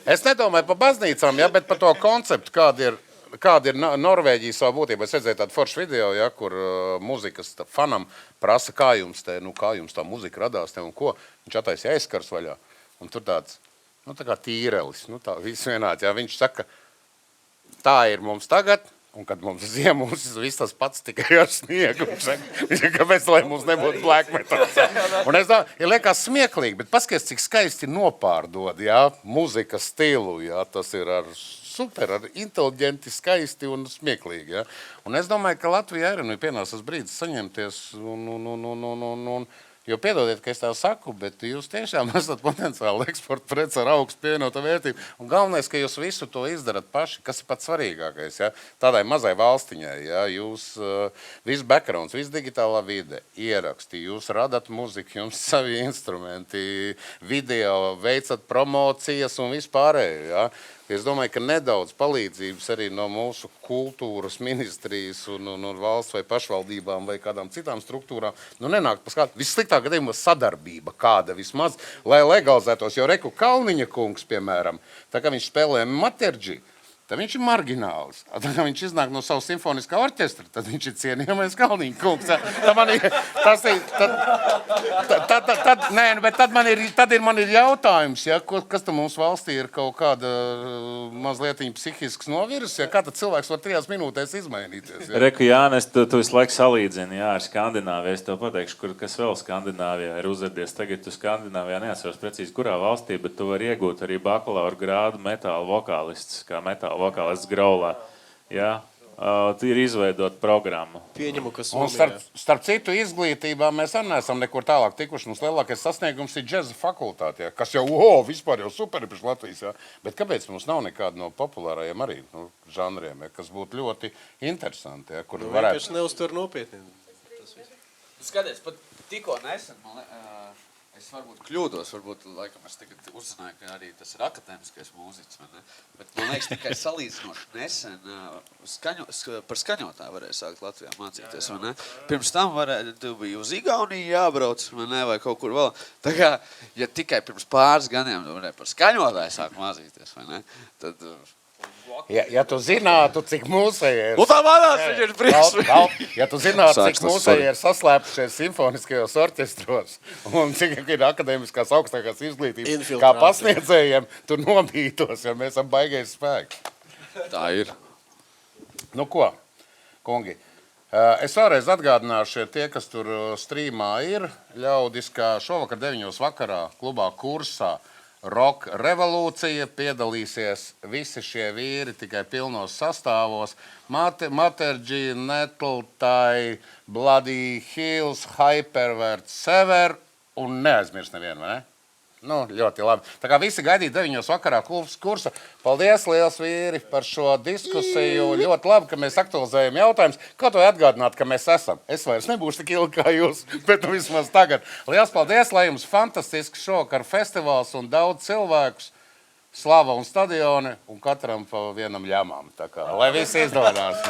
Es nedomāju par baznīcām, ja, bet par to konceptu, kāda ir Norvēģija savā būtībā. Es redzēju tādu foršu video, ja, kur muzikas fanam prasa, kā jums tā muzika radās te un ko. Viņš attaisīja aizskars vaļā. Un tur tāds, tā kā tīrelis, tā viss vienāds. Ja. Viņš saka, tā ir mums tagad, un kad mums ziem, mums viss tas pats tikai ar sniegu. Kāpēc, lai mums nebūtu black metals? Un es domāju, ja liekas smieklīgi, bet paskaties, cik skaisti nopārdod, ja, muzika stilu, ja, tas ir ar inteliģenti, skaisti un smieklīgi, ja. Un es domāju, ka Latvijā ir pienācis tas brīdis saņemties jo piedodiet, ka es tev saku, bet jūs tiešām esat potenciāli eksporta preci ar augstu pievienoto vērtību. Un galvenais, ka jūs visu to izdarat paši, kas ir pats svarīgākais. Ja? Tādai mazai valstiņai, ja? Jūs visu backgrounds, visu digitālā vide, ieraksti, jūs radat muziku, jums savi instrumenti, video, veicat promocijas un vispārējo. Ja? Es domāju, ka nedaudz palīdzības arī no mūsu kultūras ministrijas un valsts vai pašvaldībām vai kādām citām struktūrām, nenāk pa skatu. Vissliktāk gadījumā sadarbība kāda vismaz, lai legalizētos, jo Reku Kalniņa kungs, piemēram, tā kā viņš spēlē Materģi, tad viņš ir margināls. Tad, kad viņš iznāk no savu simfoniskā orķestra, tad viņš ir cienījamais Kalniņa kungs. Tad man ir jautājums, ja, kas tad mums valstī ir kaut kāda mazlietiņa psihisks novirs, ja, kā tad cilvēks var 3 minūtēs izmainīties? Ja? Reku, Jānis, tu visu laiku salīdzini, ar Skandināviju. Es tev pateikšu, kas vēl Skandināvijā ir uzradies. Tagad tu Skandināvijā neatceros precīzi, kurā valstī, bet tu vari iegūt arī bakalaura grādu metāla vokālists, kā metāla vokālists Graulā. Jā, ir izveidot programmu. Pieņemu, ka un starp citu izglītībā mēs arī neesam nekur tālāk tikuši. Mums lielākais sasniegums ir džeza fakultāte, ja, kas jau vispār jau super ir priekš Latvijas. Ja. Bet kāpēc mums nav nekāda no populārajiem arī žanriem, ja, kas būtu ļoti interesanti? Ja, kur varētu... Vienkārši neuztver nopietni. Skaties, pat tikko nesen, Es varbūt kļūdos, varbūt laikam es tagad uzzināju, ka arī tas ir akadēmiskais mūziķis, vai ne? Bet man liekas, tikai salīdzinoši nesen par skaņotāju varēja sākt Latvijā mācīties, vai ne? Pirms tam tu biji uz Igauniju jābrauc, vai ne, vai kaut kur vēl. Tā kā, ja tikai pirms pāris gadiem tu varēja par skaņotāju sākt mācīties, vai ne? Tad... Ja tu zinātu, cik mūsēji ir... Un tā manās viņš ir priekš. Ja tu zinātu, cik mūsēji ir saslēpušies simfoniskajos orķestros un cik ir akadēmiskās augstākās izglītības kā pasniedzējiem, tu nobītos, jo mēs esam baigais spēki. Tā ir. Nu ko, kungi, es vēlreiz atgādināšu, tie, kas tur strīmā ir, ļaudis, kā šovakar 9 vakarā klubā Kursā Rock revolūcija, piedalīsies visi šie vīri tikai pilnos sastāvos. Matergy, Nettletai, Bloody Hills, Hypervert, Sever un neaizmirst nevienu, vai ne? Nu, ļoti labi. Tā kā visi gaidīja 9 vakarā klubs Kursa. Paldies, liels vīri, par šo diskusiju. Ļoti labi, ka mēs aktualizējam jautājumus. Kā to atgādināt, ka mēs esam? Es vairs nebūšu tik ilgi kā jūs, bet nu vismaz tagad. Liels paldies, lai jums fantastisks šovakar festivāls un daudz cilvēkus. Slava un stadioni un katram pa vienam ļamām. Tā kā, lai visi izdodas.